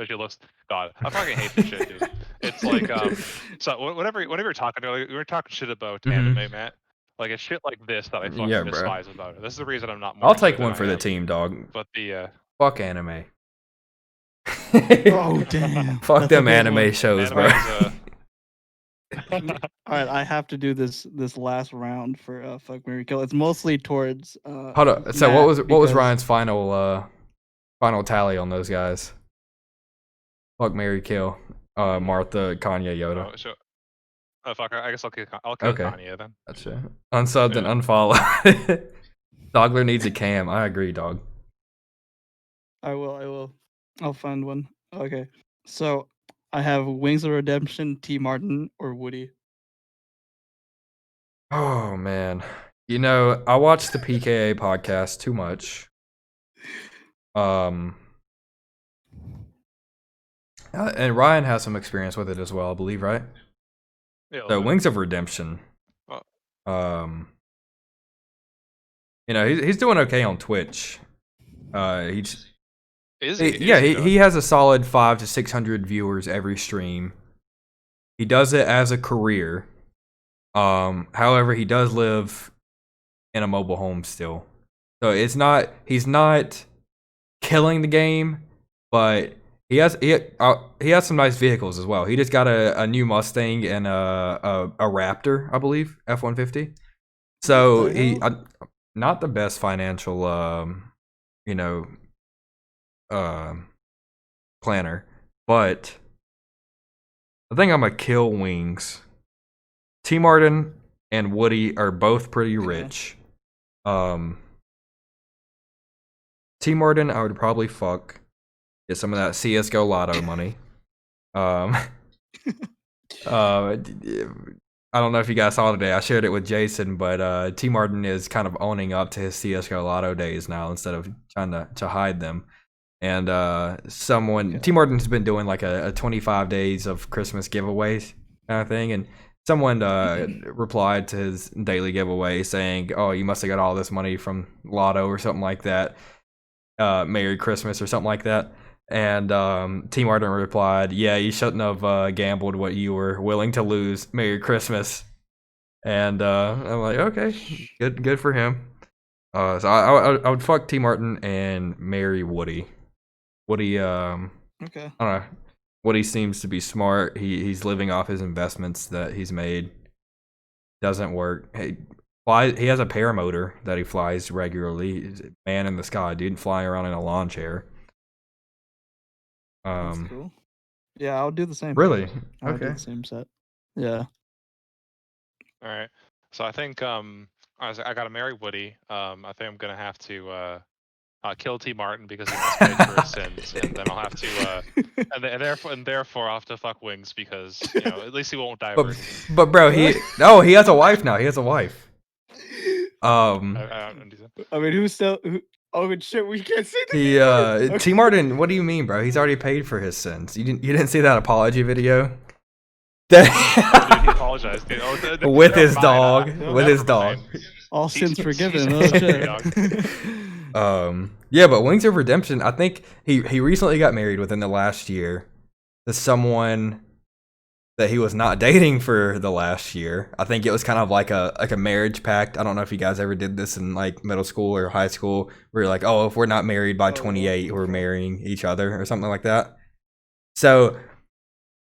She looks. God, I fucking hate this shit, dude. It's like So whenever you're talking earlier, we were talking shit about anime, Matt. Like it's shit like this that I fucking despise about it. This is the reason I'm not more. I'll take one for the team, dog. But the fuck anime. Oh damn! Fuck them anime shows, bro. All right, I have to do this last round for fuck marry kill. It's mostly towards. Hold up. So what was Ryan's final tally on those guys? Fuck marry kill. Martha, Kanye, Yoda. Fuck. I guess I'll kill Kanye then. Gotcha. Unsubbed and unfollow. Dogler needs a cam. I agree, dog. I will. I'll find one. Okay. So I have Wings of Redemption, T. Martin, or Woody. Oh man. You know, I watched the PKA podcast too much. And Ryan has some experience with it as well, I believe, right? Yeah. So Wings of Redemption. You know, he's doing okay on Twitch. He has a solid 500 to 600 viewers every stream. He does it as a career. However, he does live in a mobile home still, so he's not killing the game, but he has some nice vehicles as well. He just got a new Mustang and a Raptor, I believe, F-150. So he not the best financial planner, but I think I'm gonna kill Wings. T. Martin and Woody are both pretty rich. T. Martin, I would probably fuck. Get some of that CSGO lotto money. I don't know if you guys saw today. I shared it with Jason, but T. Martin is kind of owning up to his CSGO lotto days now instead of trying to hide them. And T. Martin's been doing like a 25 days of Christmas giveaways kind of thing, and someone replied to his daily giveaway saying, "Oh, you must have got all this money from Lotto or something like that. Merry Christmas or something like that." And T. Martin replied, "Yeah, you shouldn't have gambled what you were willing to lose. Merry Christmas." And I'm like, okay, good for him. So I would fuck T. Martin and marry Woody. Woody, okay. I don't know. Woody seems to be smart. He's living off his investments that he's made. Doesn't work. He has a paramotor that he flies regularly. He's a man in the sky, dude, flying around in a lawn chair. That's cool. Yeah, I'll do the same. Really? I'll do the same set. Yeah. All right. So I think I gotta marry Woody. I think I'm gonna have to kill T. Martin because he must pay for his sins, and then I'll have to and therefore I'll have to fuck Wings because at least he won't die. But bro, he has a wife now. He has a wife. I mean, who's still? Oh shit, we can't say that. T. Martin. What do you mean, bro? He's already paid for his sins. You didn't see that apology video? Dude, he apologized. Dude. With his dog. With his dog. All sins forgiven. Yeah, but Wings of Redemption, I think he recently got married within the last year to someone that he was not dating for the last year. I think it was kind of like a marriage pact. I don't know if you guys ever did this in like middle school or high school, where you're like, oh, if we're not married by 28, we're marrying each other or something like that. So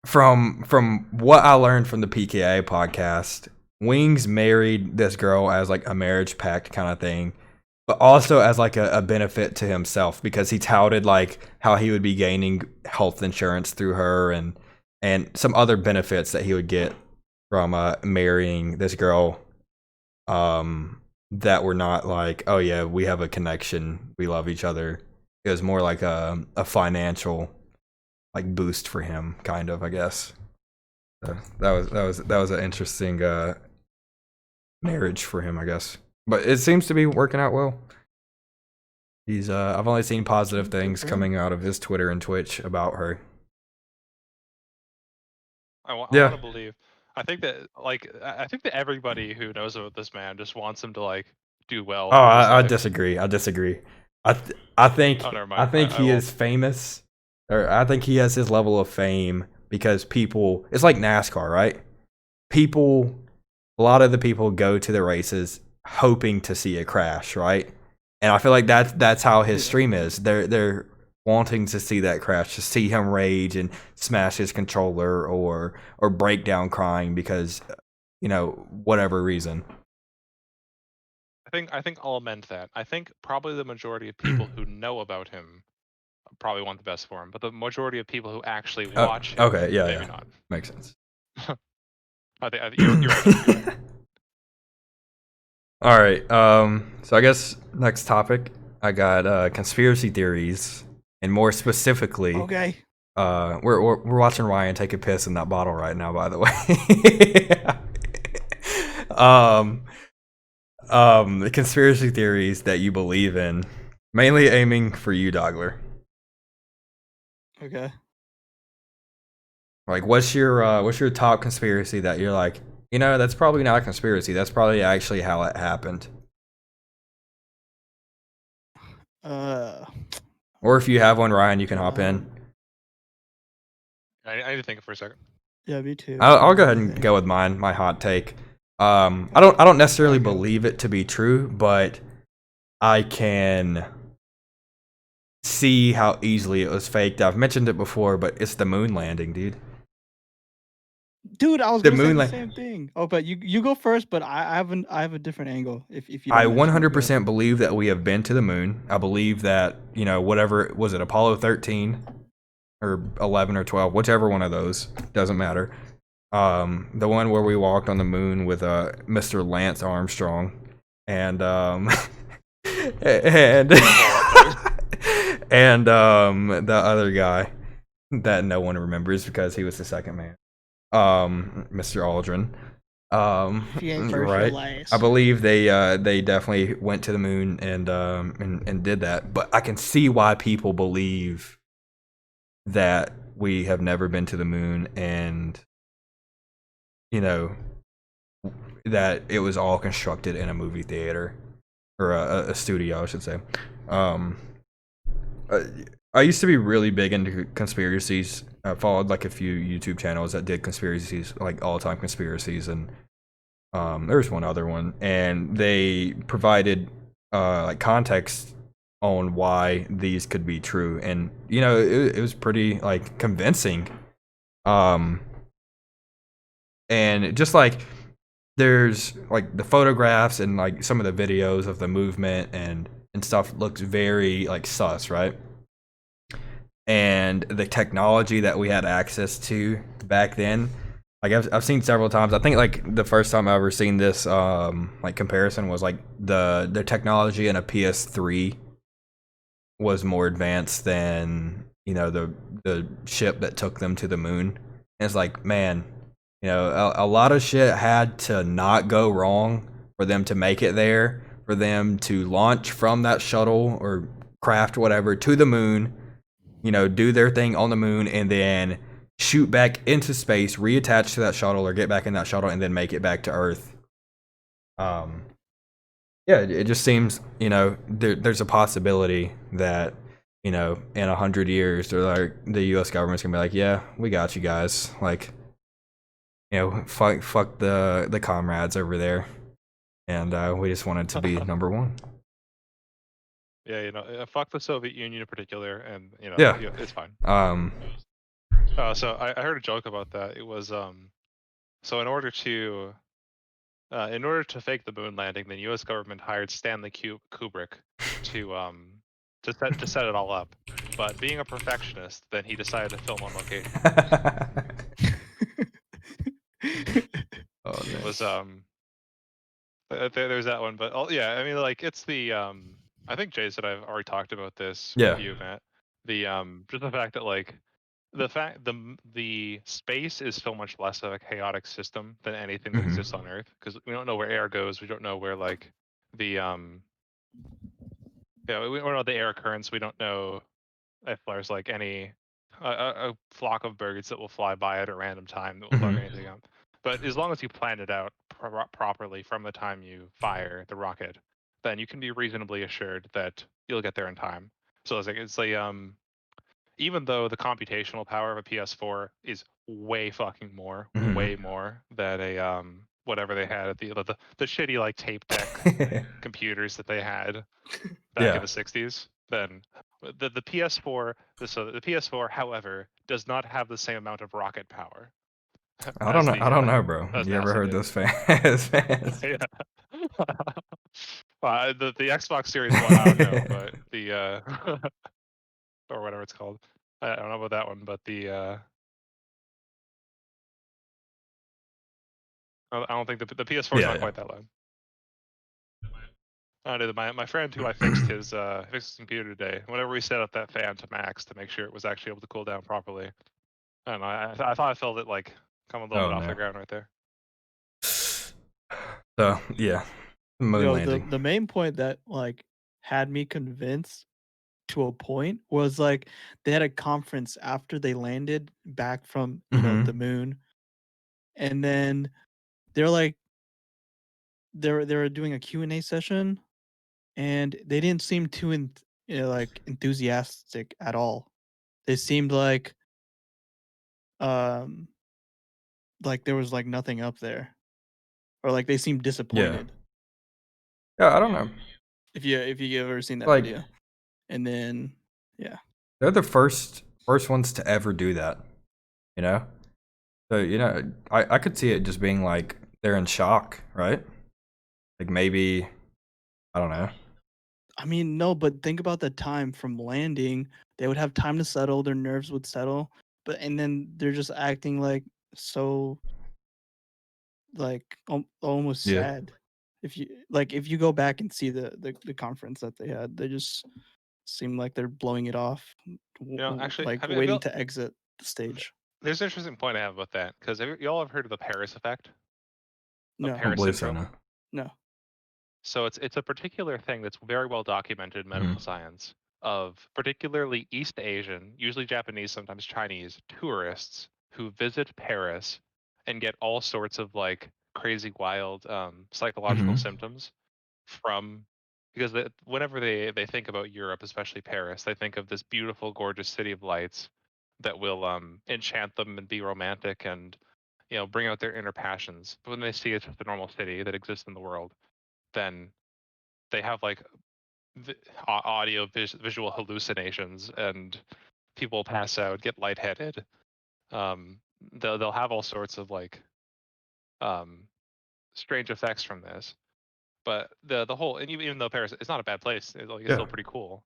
from what I learned from the PKA podcast, Wings married this girl as like a marriage pact kind of thing, but also as like a benefit to himself, because he touted like how he would be gaining health insurance through her and some other benefits that he would get from marrying this girl that were not like, oh yeah, we have a connection, we love each other. It was more like a financial like boost for him, kind of, I guess. So that was an interesting marriage for him, I guess. But it seems to be working out well. He's I've only seen positive things coming out of his Twitter and Twitch about her. I want to believe. I think that everybody who knows about this man just wants him to like do well. Oh, I disagree. I think he is famous, or I think he has his level of fame because people. It's like NASCAR, right? A lot of the people go to the races hoping to see a crash, right? And I feel like that's how his stream is. They're wanting to see that crash, to see him rage and smash his controller or break down crying because whatever reason. I think I'll amend that. I think probably the majority of people who know about him probably want the best for him, but the majority of people who actually watch him, maybe not. Makes sense. I think you're right. All right. So I guess next topic, I got conspiracy theories. And more specifically, okay. We're watching Ryan take a piss in that bottle right now, by the way. The conspiracy theories that you believe in, mainly aiming for you, Dogler. Okay. Like, what's your top conspiracy that you're like, that's probably not a conspiracy. That's probably actually how it happened. Or if you have one, Ryan, you can hop in. I need to think for a second. Yeah, me too. I'll go ahead and go with mine. My hot take. I don't necessarily believe it to be true, but I can see how easily it was faked. I've mentioned it before, but it's the moon landing, dude. Dude, I was going to say the same thing. Oh, but you go first, but I have a different angle. If you I 100% believe that we have been to the moon. I believe that, whatever, was it Apollo 13 or 11 or 12, whichever one of those, doesn't matter. The one where we walked on the moon with Mr. Lance Armstrong and and the other guy that no one remembers because he was the second man. Mr. Aldrin. Right. I believe they definitely went to the moon and did that. But I can see why people believe that we have never been to the moon and that it was all constructed in a movie theater or a studio, I should say. I used to be really big into conspiracies. I followed like a few YouTube channels that did conspiracies, like all-time conspiracies, and there was one other one, and they provided like context on why these could be true, and it was pretty like convincing. And just like there's like the photographs and like some of the videos of the movement and stuff looks very like sus, right? And the technology that we had access to back then Like I've seen several times. I think like the first time I ever seen this like comparison was like the technology in a PS3 was more advanced than the ship that took them to the moon. And it's like, man, a lot of shit had to not go wrong for them to make it there, for them to launch from that shuttle or craft, whatever, to the moon, do their thing on the moon, and then shoot back into space, reattach to that shuttle or get back in that shuttle, and then make it back to Earth. Yeah, it just seems, there's a possibility that, in 100 years, they're like, the U.S. government's gonna be like, yeah, we got you guys. Like, fuck the comrades over there, and we just wanted to be number one. Yeah, fuck the Soviet Union in particular, and Yeah. it's fine. So I heard a joke about that. It was so in order to fake the moon landing, the U.S. government hired Stanley Kubrick to set it all up. But being a perfectionist, then he decided to film on location. Oh, It was there's that one, but yeah, I mean, like, it's the I think Jay said I've already talked about this Yeah. with you, Matt. The just the fact that like the space is so much less of a chaotic system than anything that exists on Earth, because we don't know where air goes, we don't know where like the we don't know the air currents, we don't know if there's like any a flock of birds that will fly by at a random time that will fuck anything up. But as long as you plan it out properly from the time you fire the rocket, then you can be reasonably assured that you'll get there in time. So it's like even though the computational power of a PS4 is way fucking more, way more than a whatever they had at the shitty like tape deck computers that they had back in the 60s, then the PS4 the PS4, however, does not have the same amount of rocket power. I don't know, bro. You ever heard those fans? Yeah. The Xbox Series 1, I don't know, but the or whatever it's called, I don't know about that one, but the I don't think the PS4 is not quite that loud. My friend who I fixed his computer today, whenever we set up that fan to max to make sure it was actually able to cool down properly, I don't know, I thought I felt it like come a little bit off the ground right there. So yeah, moon landing. The main point that like had me convinced to a point was like they had a conference after they landed back from the moon, and then they're like they were doing a Q&A session, and they didn't seem too like enthusiastic at all. They seemed like there was like nothing up there, or like they seemed disappointed. Yeah, I don't know. If you ever seen that Like, video, and then yeah, they're the first ones to ever do that. So I could see it just being like they're in shock, right? Like maybe, I don't know. I mean, no, but think about the time from landing. They would have time to settle, their nerves would settle, and then they're just acting like so like almost sad. If you go back and see the conference that they had, they just seem like they're blowing it off. Actually, like waiting to exit the stage. There's an interesting point I have about that, because y'all have heard of the Paris effect? No. Paris syndrome? No. So it's a particular thing that's very well documented in medical science, of particularly East Asian, usually Japanese, sometimes Chinese, tourists who visit Paris and get all sorts of like crazy wild psychological symptoms from, because whenever they think about Europe, especially Paris, they think of this beautiful, gorgeous city of lights that will enchant them and be romantic and bring out their inner passions. But when they see it's just a normal city that exists in the world, then they have like audio visual hallucinations, and people pass out, get lightheaded. They'll have all sorts of like strange effects from this. But the whole, and even though Paris, it's not a bad place, it's still pretty cool.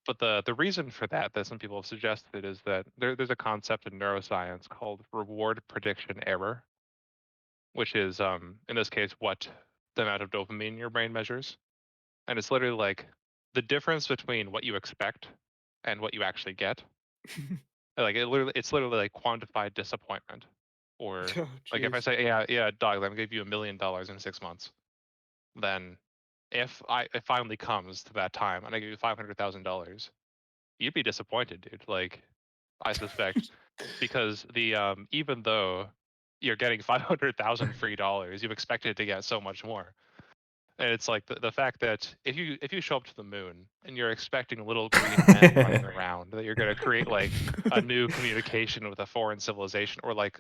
But the reason for that some people have suggested is that there's a concept in neuroscience called reward prediction error, which is in this case what the amount of dopamine your brain measures, and it's literally like the difference between what you expect and what you actually get. Like it's literally like quantified disappointment, or Oh, like if I jeez. say, yeah, dog, I'm gonna give you $1 million in 6 months, then if it finally comes to that time and I give you $500,000, you'd be disappointed, dude. Like, I suspect, because the even though you're getting 500,000 free dollars, you've expected to get so much more. And it's like the fact that if you show up to the moon and you're expecting little green men running around, that you're going to create like a new communication with a foreign civilization, or like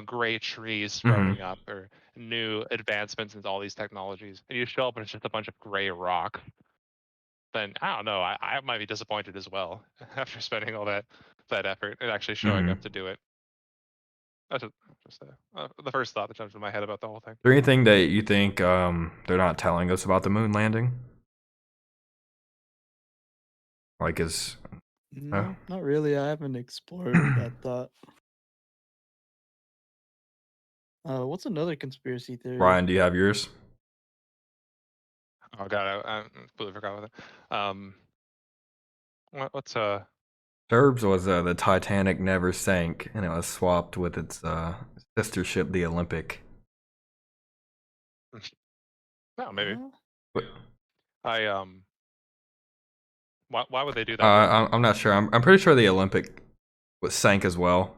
gray trees sprouting up, or new advancements into all these technologies, and you show up and it's just a bunch of gray rock, then I don't know. I might be disappointed as well after spending all that effort and actually showing up to do it. That's just the first thought that jumped in my head about the whole thing. Is there anything that you think they're not telling us about the moon landing? Like, No, not really. I haven't explored that thought. What's another conspiracy theory? Ryan, do you have yours? Oh god, I completely forgot about that. What's Turbs was the Titanic never sank, and it was swapped with its sister ship, the Olympic. No, maybe. But, why would they do that? I'm not sure. I'm pretty sure the Olympic was sank as well,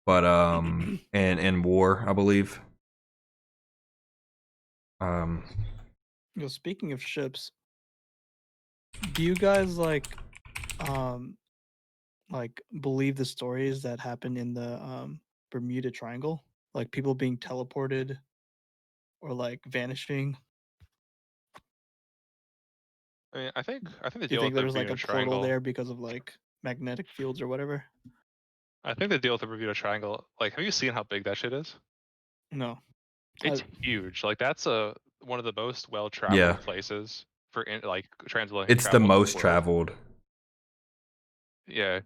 but in war, I believe. Speaking of ships, do you guys like believe the stories that happen in the Bermuda Triangle, like people being teleported or like vanishing? I mean, I think the Do you deal think with the there was like Bermuda a portal Triangle. there because of like magnetic fields or whatever? I think the deal with the Bermuda Triangle. Like, have you seen how big that shit is? No. It's huge. Like, that's one of the most well-traveled Yeah, places for like transatlantic it's the travel in the most world. traveled. Yeah.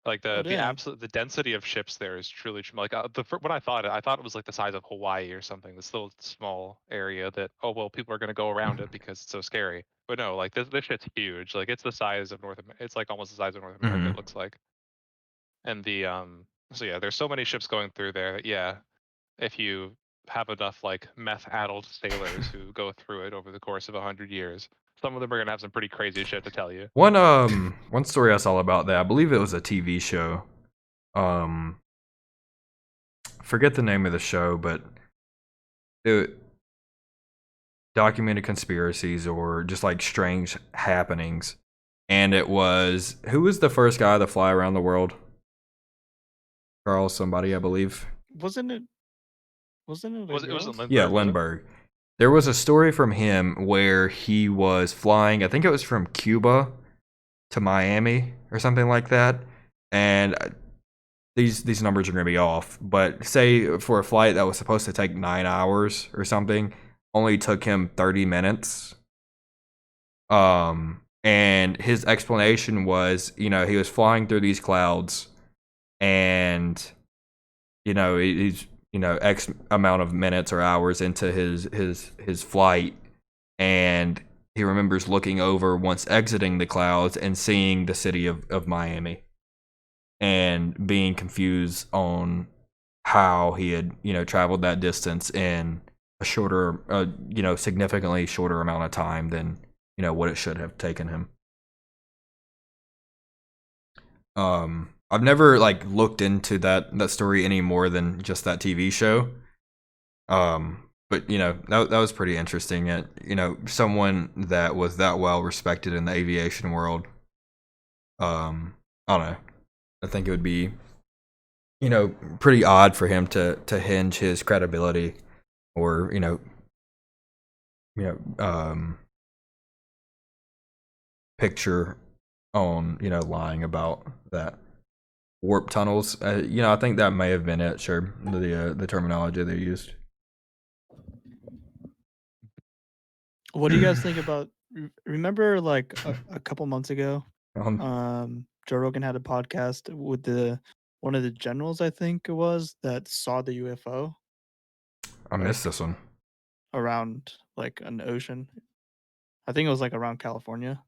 Like the absolute the density of ships there is truly like when I thought it was like the size of Hawaii or something. This little small area that people are gonna go around it because it's so scary. But no, like this shit's huge. Like it's the size of North America. It's like almost the size of North America. It looks like. And the so yeah, there's so many ships going through there. That, yeah, if you have enough like meth-addled sailors who go through it over the course of 100 years, some of them are gonna have some pretty crazy shit to tell you. One story I saw about that, I believe it was a TV show. Forget the name of the show, but it documented conspiracies or just like strange happenings. And it was, who was the first guy to fly around the world? Carl somebody, I believe. Wasn't it It was Lindbergh, yeah, Lindbergh. There was a story from him where he was flying, I think it was from Cuba to Miami or something like that. And these numbers are going to be off, but say for a flight that was supposed to take 9 hours or something, only took him 30 minutes. And his explanation was, he was flying through these clouds, and he's X amount of minutes or hours into his flight, and he remembers looking over once exiting the clouds and seeing the city of Miami, and being confused on how he had traveled that distance in a shorter significantly shorter amount of time than what it should have taken him. I've never like looked into that story any more than just that TV show. But that was pretty interesting. Someone that was that well respected in the aviation world. I don't know. I think it would be pretty odd for him to hinge his credibility or picture on lying about that. Warp tunnels, I think that may have been it. Sure, the terminology they used. What do you guys think about remember like a couple months ago, Um, Joe Rogan had a podcast with one of the generals, I think it was, that saw the UFO. I missed this one. Around like an ocean. I think it was like around California.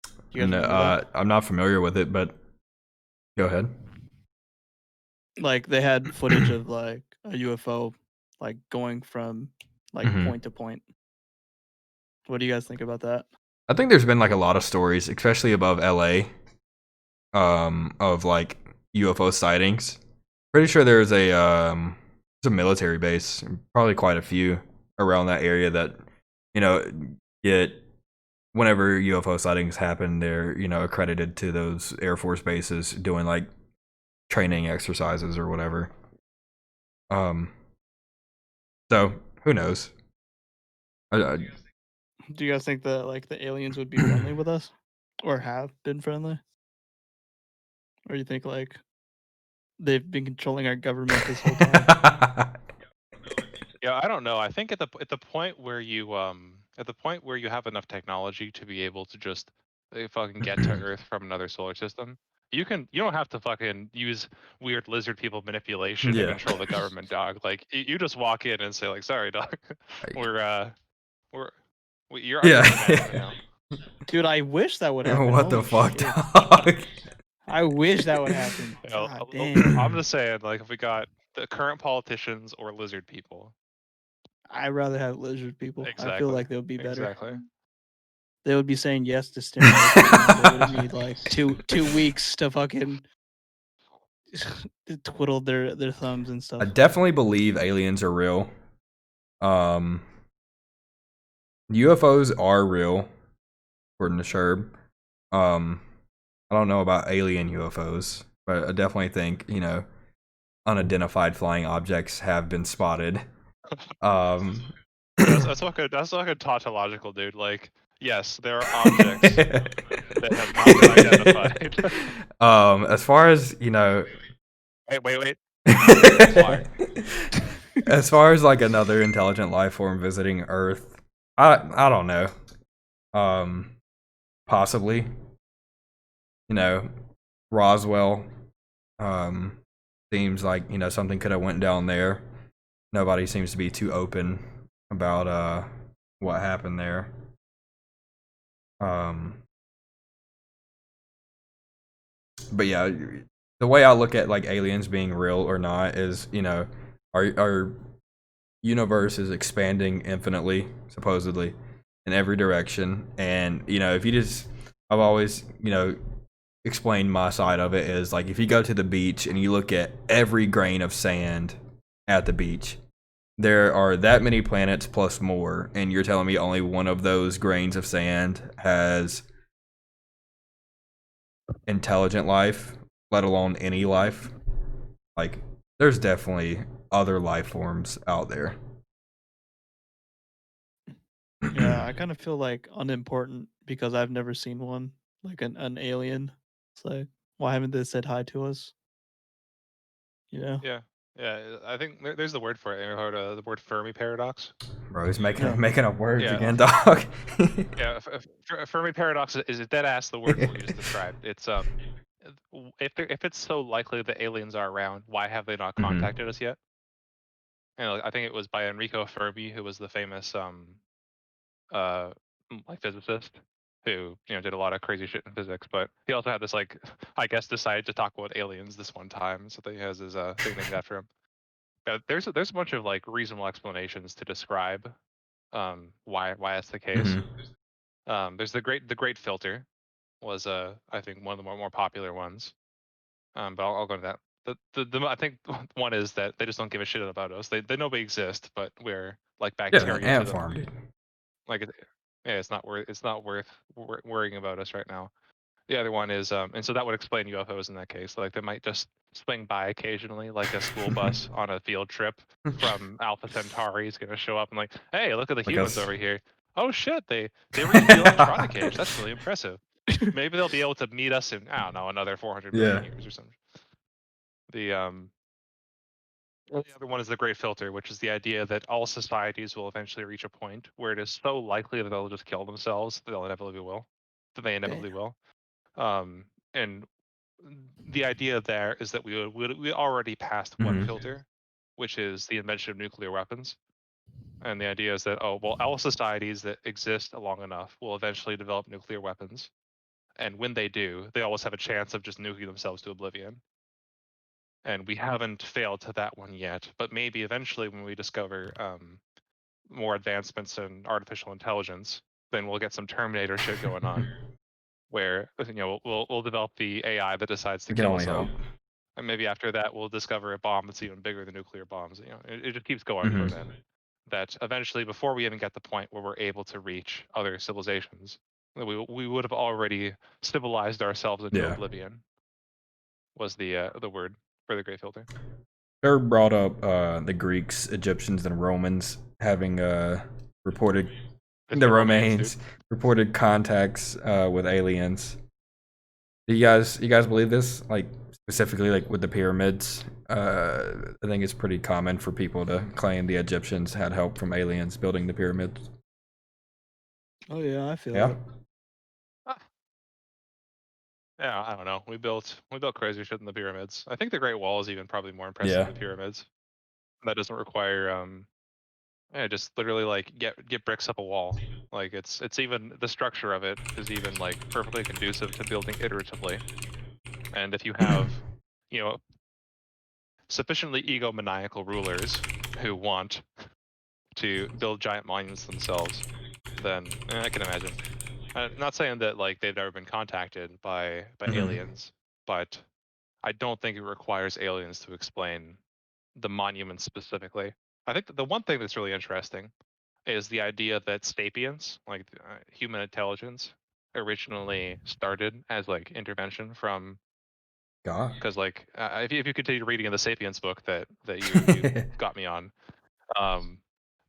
Do you guys remember that? I'm not familiar with it, but go ahead. Like they had footage of like a UFO like going from like point to point. What do you guys think about that? I think there's been like a lot of stories, especially above LA, of like UFO sightings. Pretty sure there's a military base, probably quite a few around that area that, get whenever UFO sightings happen, they're, accredited to those Air Force bases doing like training exercises or whatever. So who knows? Do you guys think that like the aliens would be friendly with us, or have been friendly, or you think like they've been controlling our government this whole time? Yeah, I don't know. I think at the point where you have enough technology to be able to just fucking get to Earth from another solar system, you don't have to fucking use weird lizard people manipulation to control the government, dog. Like you just walk in and say like, sorry, dog, you're our government now. Dude, I wish that would happen. What the Holy fuck, shit. dog? I wish that would happen. God damn. I'm just saying, like, if we got the current politicians or lizard people, I'd rather have lizard people. exactly. I feel like they would be better. Exactly. They would be saying yes to stimulus. They would need like two weeks to fucking twiddle their thumbs and stuff. I definitely believe aliens are real. UFOs are real, according to Sherb. I don't know about alien UFOs, but I definitely think, unidentified flying objects have been spotted. That's like a tautological, dude. Like, yes, there are objects that have not been identified. As far as Wait. As far as like another intelligent life form visiting Earth, I don't know. Possibly. Roswell. Seems like something could have went down there. Nobody seems to be too open about what happened there. But yeah, the way I look at like aliens being real or not is, our universe is expanding infinitely, supposedly, in every direction. And, if you just, I've always, explained my side of it is like if you go to the beach and you look at every grain of sand at the beach, there are that many planets plus more, and you're telling me only one of those grains of sand has intelligent life, let alone any life? Like, there's definitely other life forms out there. Yeah, I kind of feel like unimportant because I've never seen one, like an alien. It's like, why haven't they said hi to us? Yeah, I think there's the word for it. You heard the word Fermi paradox? Bro, he's making up words again, dog. Yeah, Fermi paradox is a dead ass the word we just described. It's if it's so likely that aliens are around, why have they not contacted us yet? I think it was by Enrico Fermi, who was the famous like physicist who did a lot of crazy shit in physics, but he also had this like I guess decided to talk about aliens this one time, so that he has his thing named after him. There's a bunch of like reasonable explanations to describe why that's the case. There's the great filter was I think one of the more popular ones. But I'll go to that. The I think one is that they just don't give a shit about us. They know we exist, but we're like bacteria to them. Farm, dude. Like it's not worth worrying about us right now. The other one is and so that would explain UFOs in that case. Like they might just swing by occasionally, like a school bus on a field trip from Alpha Centauri is gonna show up and like, hey, look at the humans over here. Oh shit, they reached the electronic age. That's really impressive. Maybe they'll be able to meet us in, I don't know, another 400 million years or something. Well, the other one is the Great Filter, which is the idea that all societies will eventually reach a point where it is so likely that they'll just kill themselves that they'll inevitably will, that they inevitably will. And the idea there is that we already passed one filter, which is the invention of nuclear weapons. And the idea is that, oh, well, all societies that exist long enough will eventually develop nuclear weapons. And when they do, they always have a chance of just nuking themselves to oblivion. And we haven't failed to that one yet, but maybe eventually when we discover more advancements in artificial intelligence, then we'll get some Terminator shit going on, where we'll develop the AI that decides to We can kill only us all. hope. And maybe after that, we'll discover a bomb that's even bigger than nuclear bombs. It just keeps going from then. That eventually, before we even get the point where we're able to reach other civilizations, we would have already civilized ourselves into oblivion. Was the word for the Great Filter. They're brought up the Greeks, Egyptians, and Romans having reported the Romans reported contacts with aliens. Do you guys believe this? Like specifically, like with the pyramids, I think it's pretty common for people to claim the Egyptians had help from aliens building the pyramids. Oh yeah, I feel Yeah. it. Yeah, I don't know. We built crazy shit in the pyramids. I think the Great Wall is even probably more impressive than the pyramids. That doesn't require just literally like get bricks up a wall. Like it's even the structure of it is even like perfectly conducive to building iteratively. And if you have, sufficiently egomaniacal rulers who want to build giant monuments themselves, then I can imagine. I'm not saying that like they've never been contacted by aliens, but I don't think it requires aliens to explain the monuments specifically. I think that the one thing that's really interesting is the idea that sapiens, like human intelligence, originally started as like intervention from God. Because like if you continue reading in the Sapiens book that you got me on,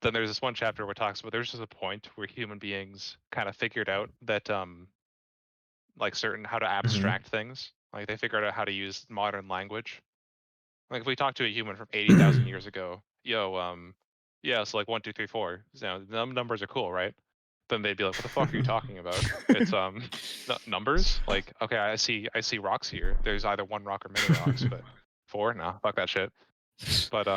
then there's this one chapter where it talks about there's just a point where human beings kind of figured out that like certain how to abstract things. Like they figured out how to use modern language. Like if we talk to a human from 80,000 years ago, yeah, so like 1, 2, 3, 4. Them numbers are cool, right? Then they'd be like, what the fuck are you talking about? It's numbers. Like okay, I see rocks here. There's either one rock or many rocks, but 4, nah, fuck that shit. But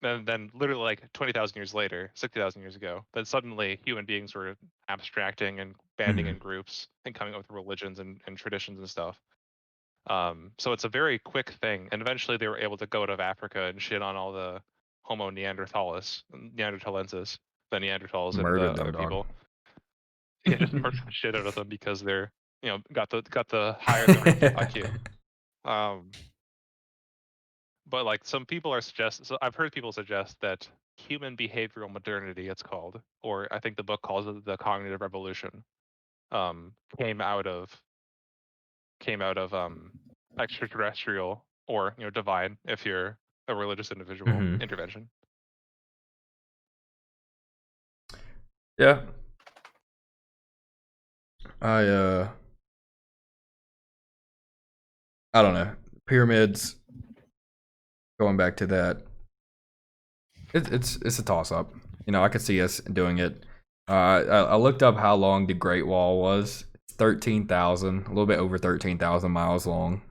then literally like 20,000 years later, 60,000 years ago, then suddenly human beings were abstracting and banding in groups and coming up with religions and traditions and stuff. So it's a very quick thing, and eventually they were able to go out of Africa and shit on all the Homo Neanderthalensis, the Neanderthals and the other people. Yeah, just murder the shit out of them because they're got the higher than IQ. But like some people are so I've heard people suggest that human behavioral modernity, it's called, or I think the book calls it the cognitive revolution, came out of extraterrestrial or divine, if you're a religious individual, intervention. Yeah. I don't know. Pyramids. Going back to that, it's a toss up. I could see us doing it. I looked up how long the Great Wall was. It's 13,000, a little bit over 13,000 miles long.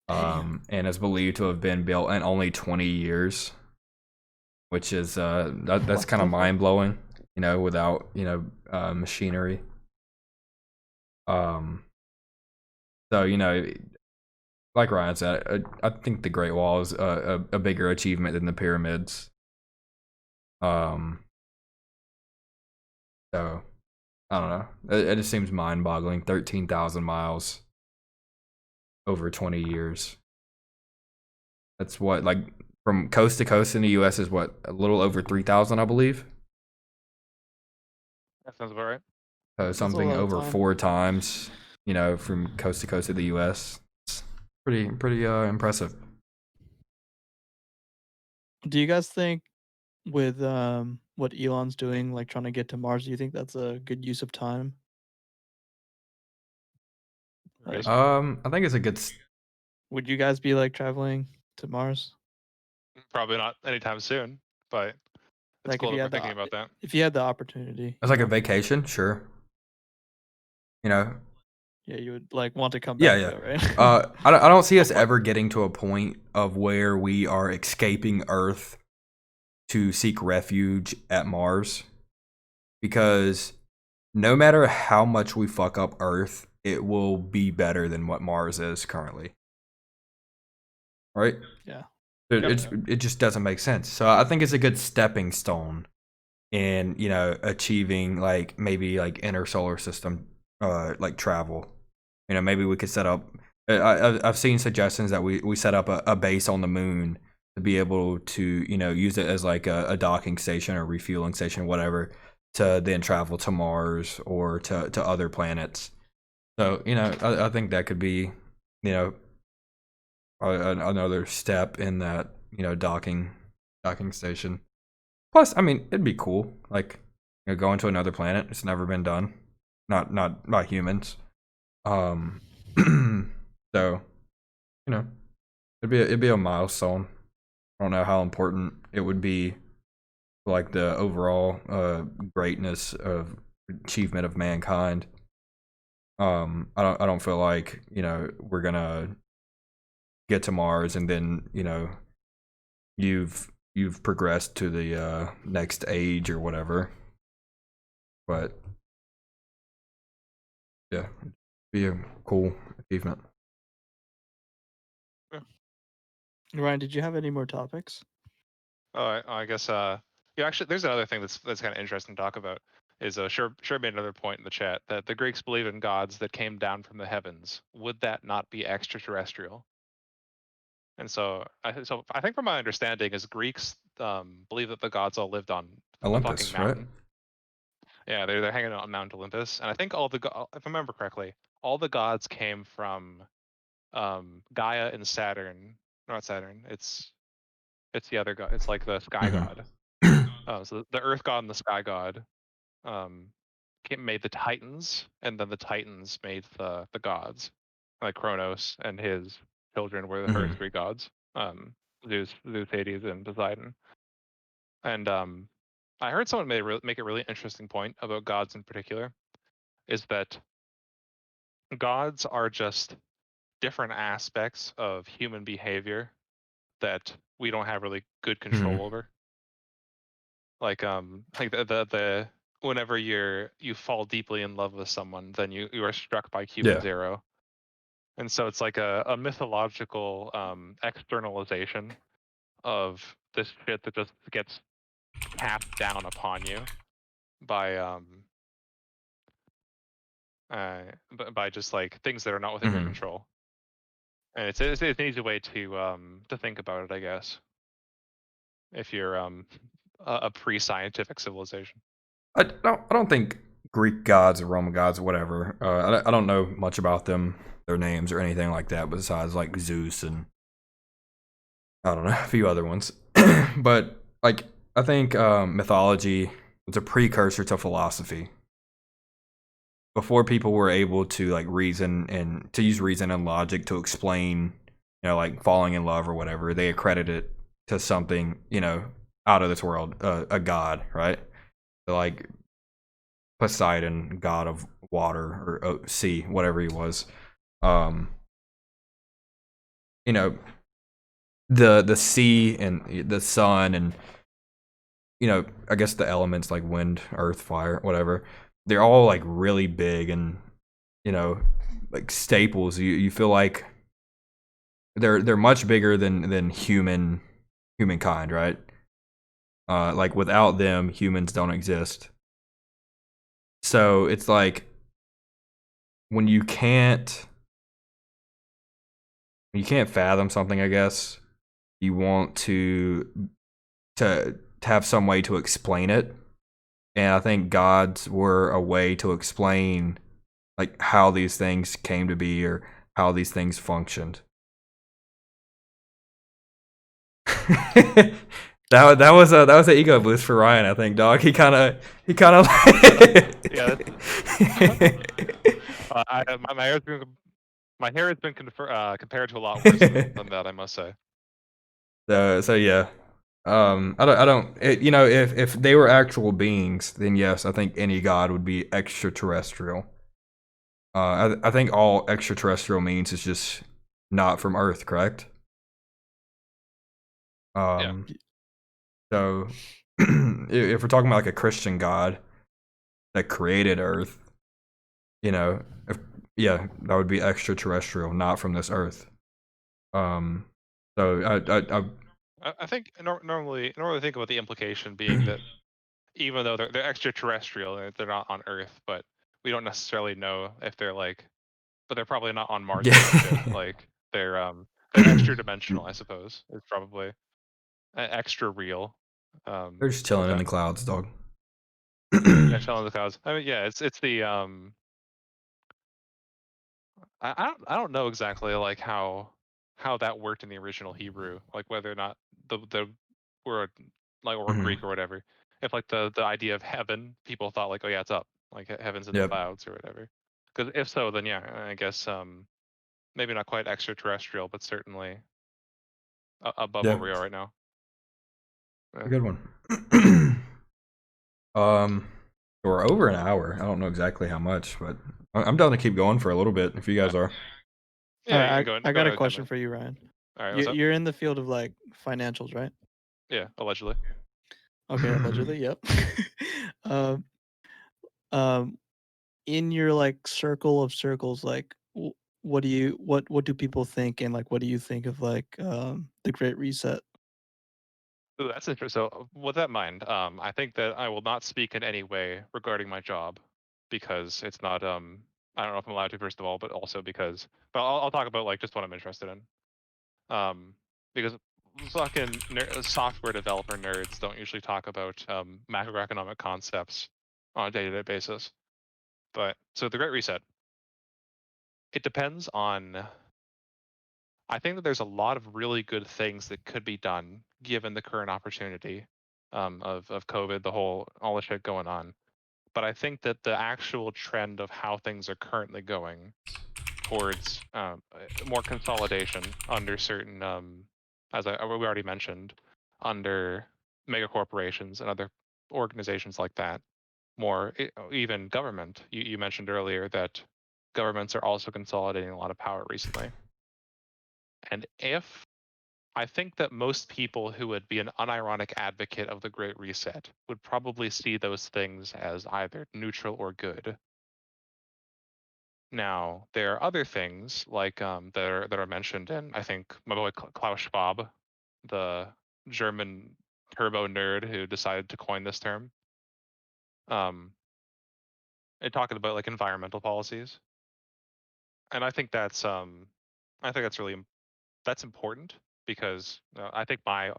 And is believed to have been built in only 20 years, which is that's kind of mind blowing. Without machinery. So like Ryan said, I think the Great Wall is a bigger achievement than the pyramids. So I don't know. It just seems mind-boggling. 13,000 miles over 20 years. That's what, like, from coast to coast in the U.S. is what, a little over 3,000, I believe. That sounds about right. So something over 4 times, from coast to coast of the U.S. It's pretty impressive. Do you guys think with what Elon's doing, like trying to get to Mars, do you think that's a good use of time? Like, I think it's a good. Would you guys be like traveling to Mars? Probably not anytime soon, but it's Like cool if you that we're had thinking about that. the opportunity, It's like a vacation, sure. yeah, you would like want to come Yeah, back yeah. though, right? I don't see us ever getting to a point of where we are escaping Earth to seek refuge at Mars, because no matter how much we fuck up Earth, it will be better than what Mars is currently. Right? Yeah. It just doesn't make sense. So I think it's a good stepping stone in, achieving like maybe like inner solar system like travel. Maybe we could set up. I've seen suggestions that we set up a base on the moon to be able to use it as like a docking station or refueling station, whatever, to then travel to Mars or to other planets. So I think that could be another step in that docking station. Plus, I mean, it'd be cool, like going to another planet. It's never been done, not by humans. Um, so it'd be a milestone. I don't know how important it would be for like the overall greatness of achievement of mankind. I don't feel like we're gonna get to Mars and then you've progressed to the next age or whatever. But yeah, be a cool achievement. Ryan, did you have any more topics? Oh, I guess. Yeah, actually, there's another thing that's kind of interesting to talk about. Is sure made another point in the chat that the Greeks believe in gods that came down from the heavens. Would that not be extraterrestrial? And so I think from my understanding is Greeks believe that the gods all lived on a fucking Olympus, right? mountain. Yeah, they're hanging out on Mount Olympus, and I think if I remember correctly, all the gods came from Gaia and Saturn. Not Saturn. It's the other god. It's like the sky god. So the Earth god and the sky god um, made the Titans, and then the Titans made the gods. Like Kronos and his children were the first three gods. Zeus, Hades, and Poseidon. And I heard someone make a really interesting point about gods in particular, is that gods are just different aspects of human behavior that we don't have really good control over. Like the whenever you fall deeply in love with someone, then you are struck by Cupid's arrow. And so it's like a mythological externalization of this shit that just gets tapped down upon you by just like things that are not within your control. And it's an easy way to think about it, I guess, if you're a pre-scientific civilization. I don't think Greek gods or Roman gods or whatever. I don't know much about them, their names or anything like that, besides like Zeus and I don't know, a few other ones. But like I think mythology was a precursor to philosophy. Before people were able to like reason and to use reason and logic to explain, like falling in love or whatever, they accredit it to something, out of this world, a god, right? So, like Poseidon, god of water or sea, whatever he was. The sea and the sun and I guess the elements like wind, earth, fire, whatever. They're all like really big and like staples. You feel like they're much bigger than humankind, right? Like without them, humans don't exist. So it's like when you can't fathom something, I guess you want to have some way to explain it. And I think gods were a way to explain like how these things came to be or how these things functioned. that was an ego boost for Ryan, I think, dog. He kind of Yeah. My hair has been compared to a lot worse than that, I must say. So yeah. I don't. You know, if they were actual beings, then yes, I think any god would be extraterrestrial. I think all extraterrestrial means is just not from Earth, correct? Yeah. So if we're talking about like a Christian God that created Earth, you know, yeah, that would be extraterrestrial, not from this Earth. Um, so I think normally think about the implication being that even though they're extraterrestrial, they're not on Earth, but we don't necessarily know if they're like, but they're probably not on Mars or some shit. yeah, Like they're extra dimensional, I suppose. It's probably extra real. they're just chilling in Okay. the clouds, dog. Yeah, chilling in the clouds. I mean, yeah, it's the I don't know exactly like how that worked in the original Hebrew, like whether or not the word like or Mhm. Greek or whatever. If like the idea of heaven, people thought like, oh yeah, it's up, like heaven's in the Yep. clouds or whatever. Because if so, then yeah, I guess maybe not quite extraterrestrial, but certainly above where Yep. we are right now. A good one. um, we're over an hour. I don't know exactly how much, but I'm down to keep going for a little bit if you guys are. Yeah, you can I go got a ahead, question man. for you, Ryan. All right, what's up? You're in the field of like financials, right? Yeah, allegedly. Okay, allegedly, yep. um, um, in your like circle of circles, like what do people think, and like what do you think of like the Great Reset? Ooh, that's interesting. So, with that in mind, I think that I will not speak in any way regarding my job because it's not. I don't know if I'm allowed to, first of all, but also because. But I'll talk about like just what I'm interested in. Because fucking software developer nerds don't usually talk about macroeconomic concepts on a day-to-day basis. But so the Great Reset, it depends on. I think that there's a lot of really good things that could be done given the current opportunity of COVID, all the shit going on. But I think that the actual trend of how things are currently going towards more consolidation under certain, as we already mentioned, under mega corporations and other organizations like that, even government. You mentioned earlier that governments are also consolidating a lot of power recently. And if I think that most people who would be an unironic advocate of the Great Reset would probably see those things as either neutral or good. Now, there are other things like that are mentioned in, I think, my boy Klaus Schwab, the German turbo nerd who decided to coin this term, um, and talking about like environmental policies. And I think that's really that's important because I think my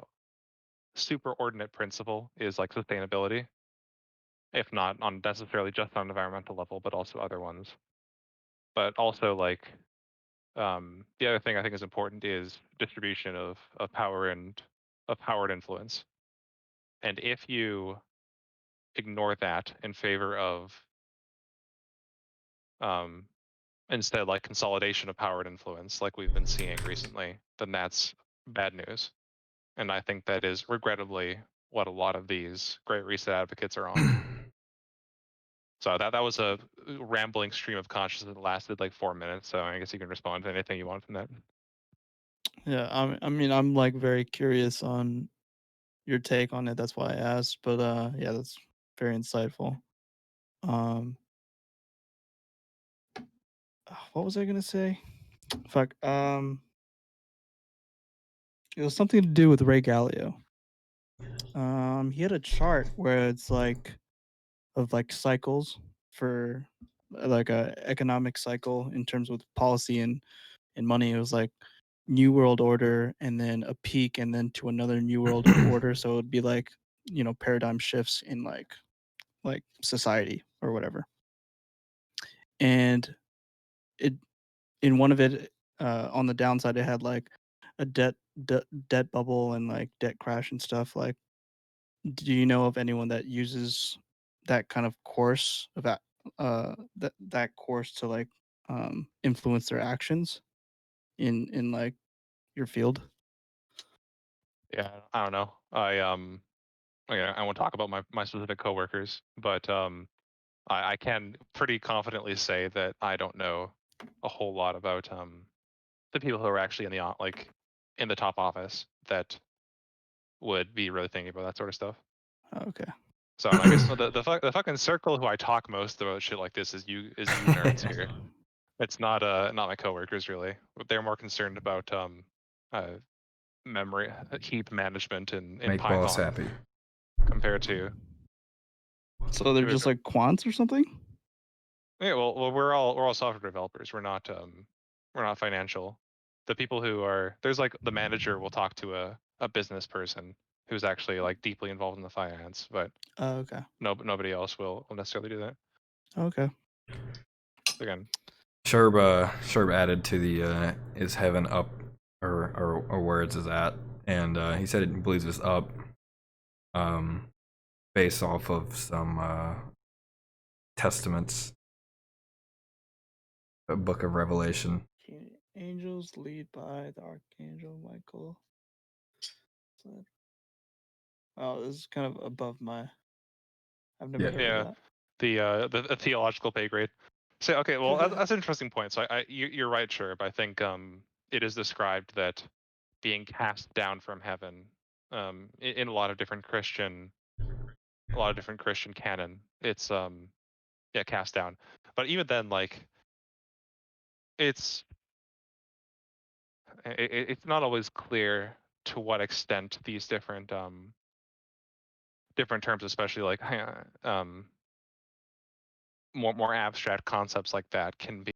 superordinate principle is like sustainability, if not on necessarily just on an environmental level, but also other ones. But also like the other thing I think is important is distribution of power and of power and influence. And if you ignore that in favor of um, instead like consolidation of power and influence, like we've been seeing recently, then that's bad news. And I think that is regrettably what a lot of these Great Reset advocates are on. So that was a rambling stream of consciousness that lasted like 4 minutes. So I guess you can respond to anything you want from that. Yeah, I mean, I'm like very curious on your take on it. That's why I asked. But yeah, that's very insightful. Um, what was I gonna say? Fuck. It was something to do with Ray Dalio. He had a chart where it's like of like cycles for like a economic cycle in terms of policy and money. It was like new world order and then a peak and then to another new world order. So it would be like, you know, paradigm shifts in like society or whatever. And it in one of it on the downside it had like a debt bubble and like debt crash and stuff. Like, do you know of anyone that uses that kind of course of that course to like influence their actions in like your field? Yeah, I don't know. I won't talk about my specific coworkers, but I can pretty confidently say that I don't know a whole lot about the people who are actually in the top office that would be really thinking about that sort of stuff. Okay. So I guess the fucking circle who I talk most about shit like this is you nerds here. It's not my coworkers really. They're more concerned about memory heap management in Make boss Python happy. compared to. So they're just like quants or something? Yeah, well, we're all software developers. We're not financial. The people who are there's like the manager will talk to a business person who's actually like deeply involved in the finance, but Okay. nobody else will necessarily do that. Okay. Again, Sherb added to the is heaven up or where it's at, and he said he believes it's up, based off of some testaments, a book of Revelation. Angels lead by the Archangel Michael. Oh, this is kind of above my. I've never heard of that. The theological pay grade. So okay, well that's an interesting point. So you're right, Sherb. I think it is described that being cast down from heaven in a lot of different Christian canon. It's cast down. But even then, like it's not always clear to what extent these different terms, especially like more abstract concepts like that, can be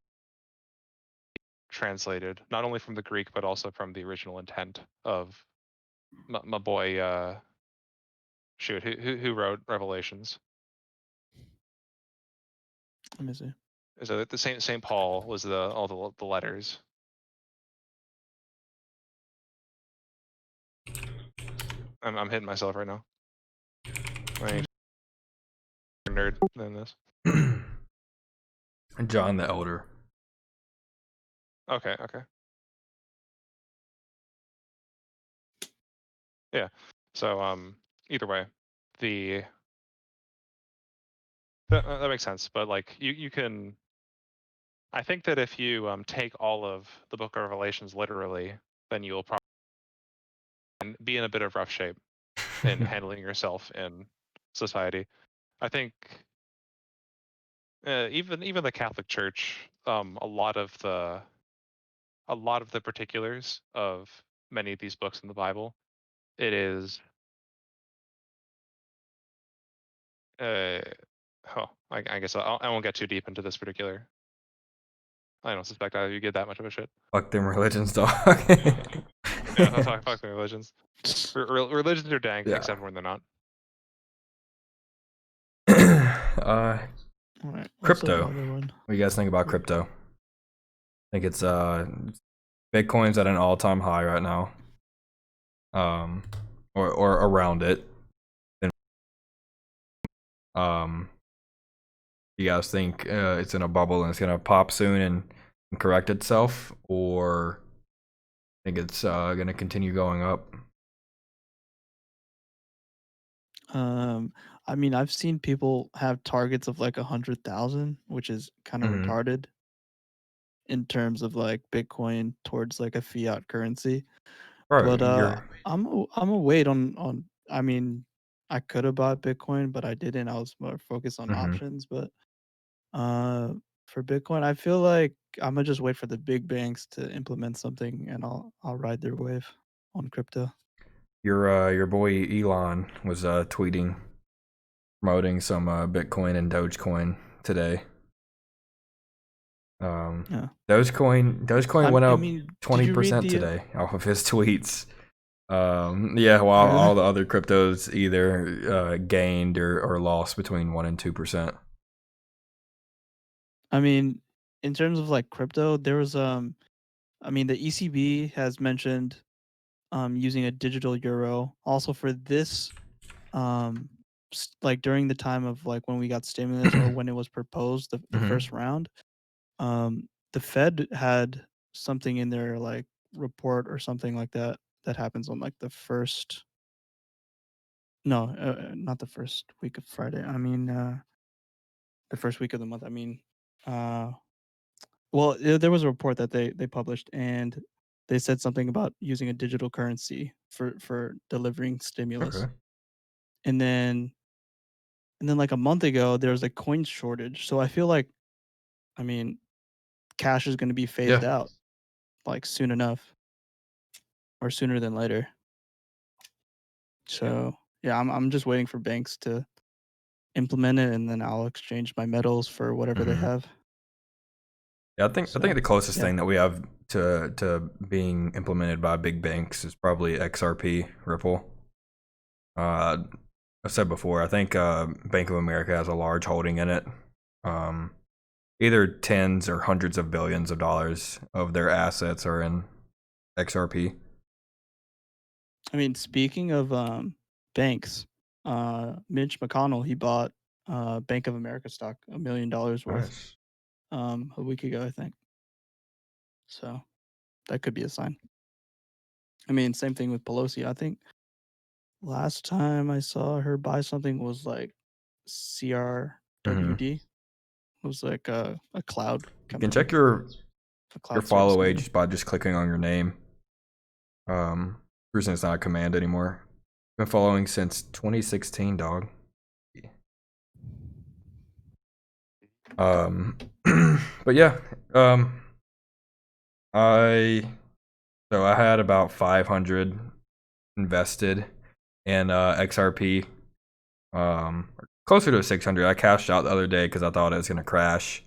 translated not only from the Greek but also from the original intent of my boy. Shoot, who wrote Revelations? Let me see. Is it the Saint Paul was all the letters? I'm hitting myself right now. I ain't nerd than this. John the Elder. Okay. Yeah. So either way, that makes sense. But like you can, I think that if you take all of the Book of Revelations literally, then you'll probably be in a bit of rough shape in handling yourself in society. I think even the Catholic Church, a lot of the particulars of many of these books in the Bible, it is I guess I won't get too deep into this particular. I don't suspect either of you give that much of a shit. Fuck them religions, dog. Yeah, fuck the religions. Religions are dank, except when they're not. All right. Crypto. What do you guys think about crypto? I think it's Bitcoin's at an all-time high right now. Or around it. You guys think it's in a bubble and it's gonna pop soon and correct itself, or think it's gonna continue going up? I mean, I've seen people have targets of like 100,000, which is kind of retarded in terms of like Bitcoin towards like a fiat currency. Bro, But I'm a wait on. I mean, I could have bought Bitcoin, but I didn't. I was more focused on options. But for Bitcoin, I feel like I'm gonna just wait for the big banks to implement something, and I'll ride their wave on crypto. Your boy Elon was tweeting, promoting some Bitcoin and Dogecoin today. Dogecoin went up 20% today off of his tweets. While all the other cryptos either gained or lost between 1% and 2%. I mean, in terms of like crypto, there was I mean, the ECB has mentioned using a digital euro. Also for this, like during the time of like when we got stimulus or when it was proposed, the first round, the Fed had something in their like report or something like that that happens on like the first. No, not the first week of Friday. I mean, the first week of the month. I mean, well, there was a report that they published, and they said something about using a digital currency for delivering stimulus. Okay. And then like a month ago, there was a coin shortage. So I feel like, I mean, cash is going to be phased out like soon enough, or sooner than later. So yeah, I'm just waiting for banks to implement it, and then I'll exchange my metals for whatever they have. Yeah, I think the closest thing that we have to being implemented by big banks is probably XRP Ripple. I've said before, I think Bank of America has a large holding in it. Either tens or hundreds of billions of dollars of their assets are in XRP. I mean, speaking of banks, Mitch McConnell, he bought Bank of America stock, $1 million worth, Nice. a week ago, I think. So that could be a sign. I mean, same thing with Pelosi. I think last time I saw her buy something was like CRWD. It was like a cloud company. You can check your follow age by just clicking on your name. Reason it's not a command anymore. Been following since 2016, dog. But yeah, I had about 500 invested in XRP. Closer to 600. I cashed out the other day because I thought it was gonna crash.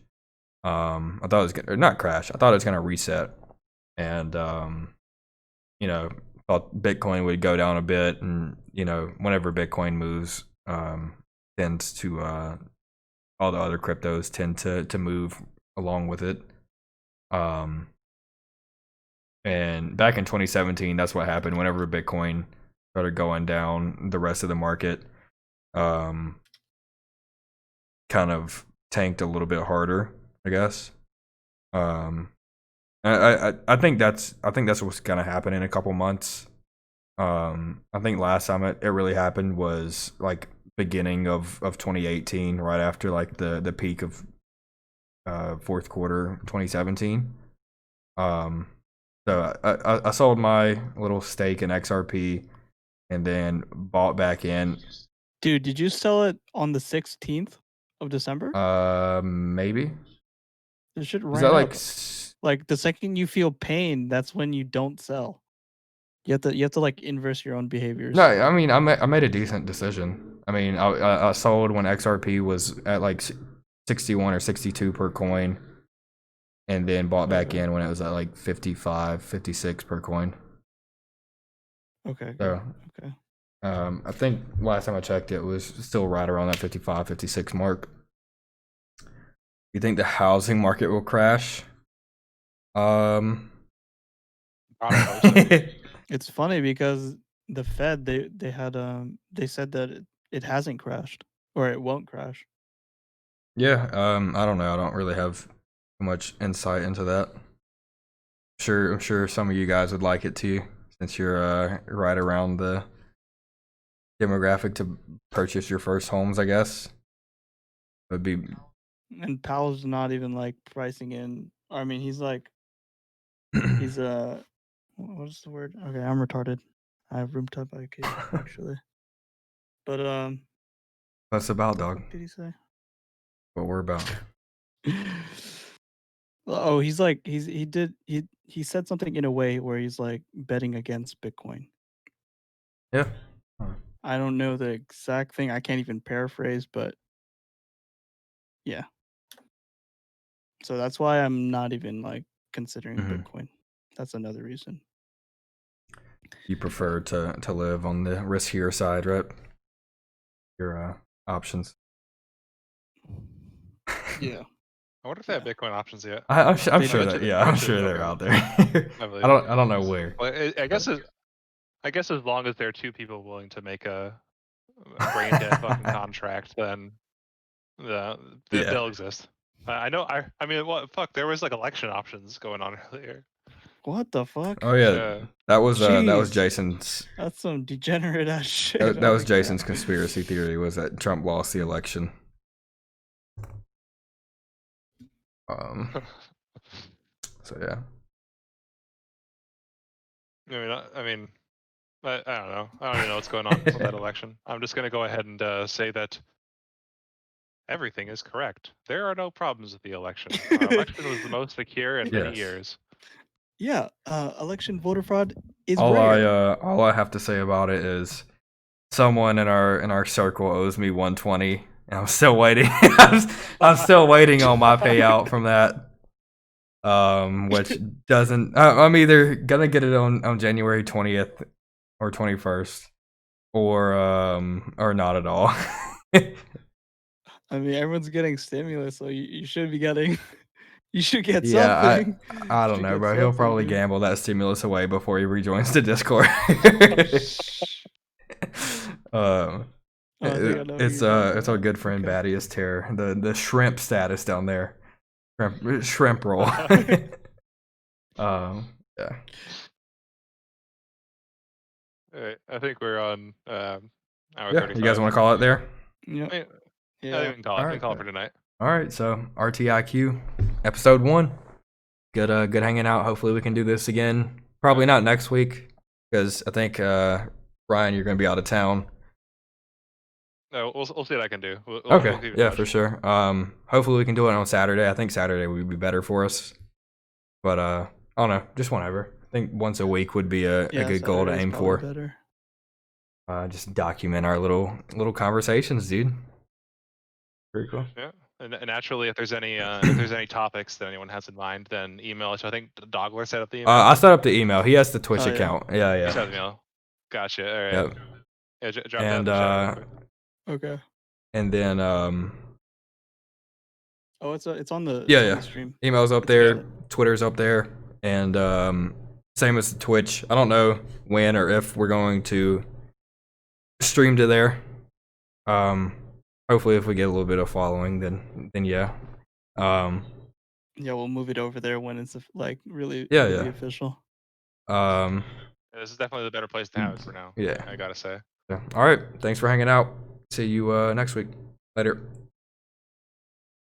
I thought it was gonna, or not crash. I thought it was gonna reset, and you know, thought Bitcoin would go down a bit, and you know, whenever Bitcoin moves, tends to all the other cryptos tend to move along with it. And back in 2017, that's what happened. Whenever Bitcoin started going down, the rest of the market kind of tanked a little bit harder, I guess. I think that's what's gonna happen in a couple months. I think last time it really happened was like beginning of 2018, right after like the peak of fourth quarter 2017. So I sold my little stake in XRP and then bought back in. Dude, did you sell it on the 16th of December? Maybe. This shit ran Is that like the second you feel pain, that's when you don't sell. You have to like inverse your own behaviors. No, I mean I made a decent decision. I mean I sold when XRP was at like 61 or 62 per coin, and then bought back in when it was at like 55, 56 per coin. Okay. So, okay. I think last time I checked, it was still right around that 55, 56 mark. You think the housing market will crash? It's funny because the Fed they had they said that it hasn't crashed, or it won't crash. Yeah, I don't know. I don't really have much insight into that. I'm sure some of you guys would like it too, since you're right around the demographic to purchase your first homes, I guess. Would be. And Powell's not even like pricing in. I mean, he's like, he's what's the word? Okay, I'm retarded. I have rheumatoid IQ actually. But What's about, dog? What did he say? What we're about. Oh, he's like he said something in a way where he's like betting against Bitcoin. Yeah. I don't know the exact thing. I can't even paraphrase, but yeah. So that's why I'm not even like considering Bitcoin. That's another reason. You prefer to live on the riskier side, right? Your options. Yeah. I wonder if they have Bitcoin options yet. I'm sure that. Yeah, I'm sure they're out there. I don't know where. Well, I guess as long as there are two people willing to make a brain dead fucking contract, then they'll exist. I know. I mean, what fuck? There was like election options going on earlier. What the fuck? Oh yeah, that was Jeez. Jason's. That's some degenerate ass shit. That was Jason's conspiracy theory, was that Trump lost the election. So yeah. I mean, I don't know. I don't even know what's going on with that election. I'm just gonna go ahead and say that everything is correct. There are no problems with the election. Our election was the most secure in many years. Yeah, election voter fraud is all rare. all I have to say about it is someone in our circle owes me 120, and I'm still waiting. I'm still waiting on my payout from that. Which doesn't. I'm either gonna get it on January 20th or 21st, or not at all. I mean, everyone's getting stimulus, so you should be getting. You should get Yeah, something. I don't know, bro. He'll probably gamble that stimulus away before he rejoins the Discord. It's our good friend Battius Terror, the shrimp status down there, shrimp roll. Yeah. All right, I think we're on hour 35. You guys want to call it there? Yep. I think we can call it. We can call it for tonight. All right, so RTIQ episode 1. Good hanging out. Hopefully we can do this again. Probably not next week, because I think Ryan, you're gonna be out of town. No, we'll see what I can do. Okay, yeah, for sure. Hopefully we can do it on Saturday. I think Saturday would be better for us. But I don't know, just whenever. I think once a week would be a good goal to aim for. Better. Just document our little conversations, dude. Very cool. Yeah, and naturally, if there's any topics that anyone has in mind, then email us. I think Dogler set up the email. I set up the email. He has the Twitch account. Yeah. You set up the email. Gotcha. All right. Yep. Yeah, drop and that okay. And then oh, it's on the yeah. stream. Email's up there, Twitter's up there, and same as Twitch. I don't know when or if we're going to stream to there. Hopefully if we get a little bit of following, then yeah. Yeah, we'll move it over there when it's like really official. This is definitely the better place to have it for now. Yeah, I gotta say. Yeah. All right, thanks for hanging out. See you next week. Later.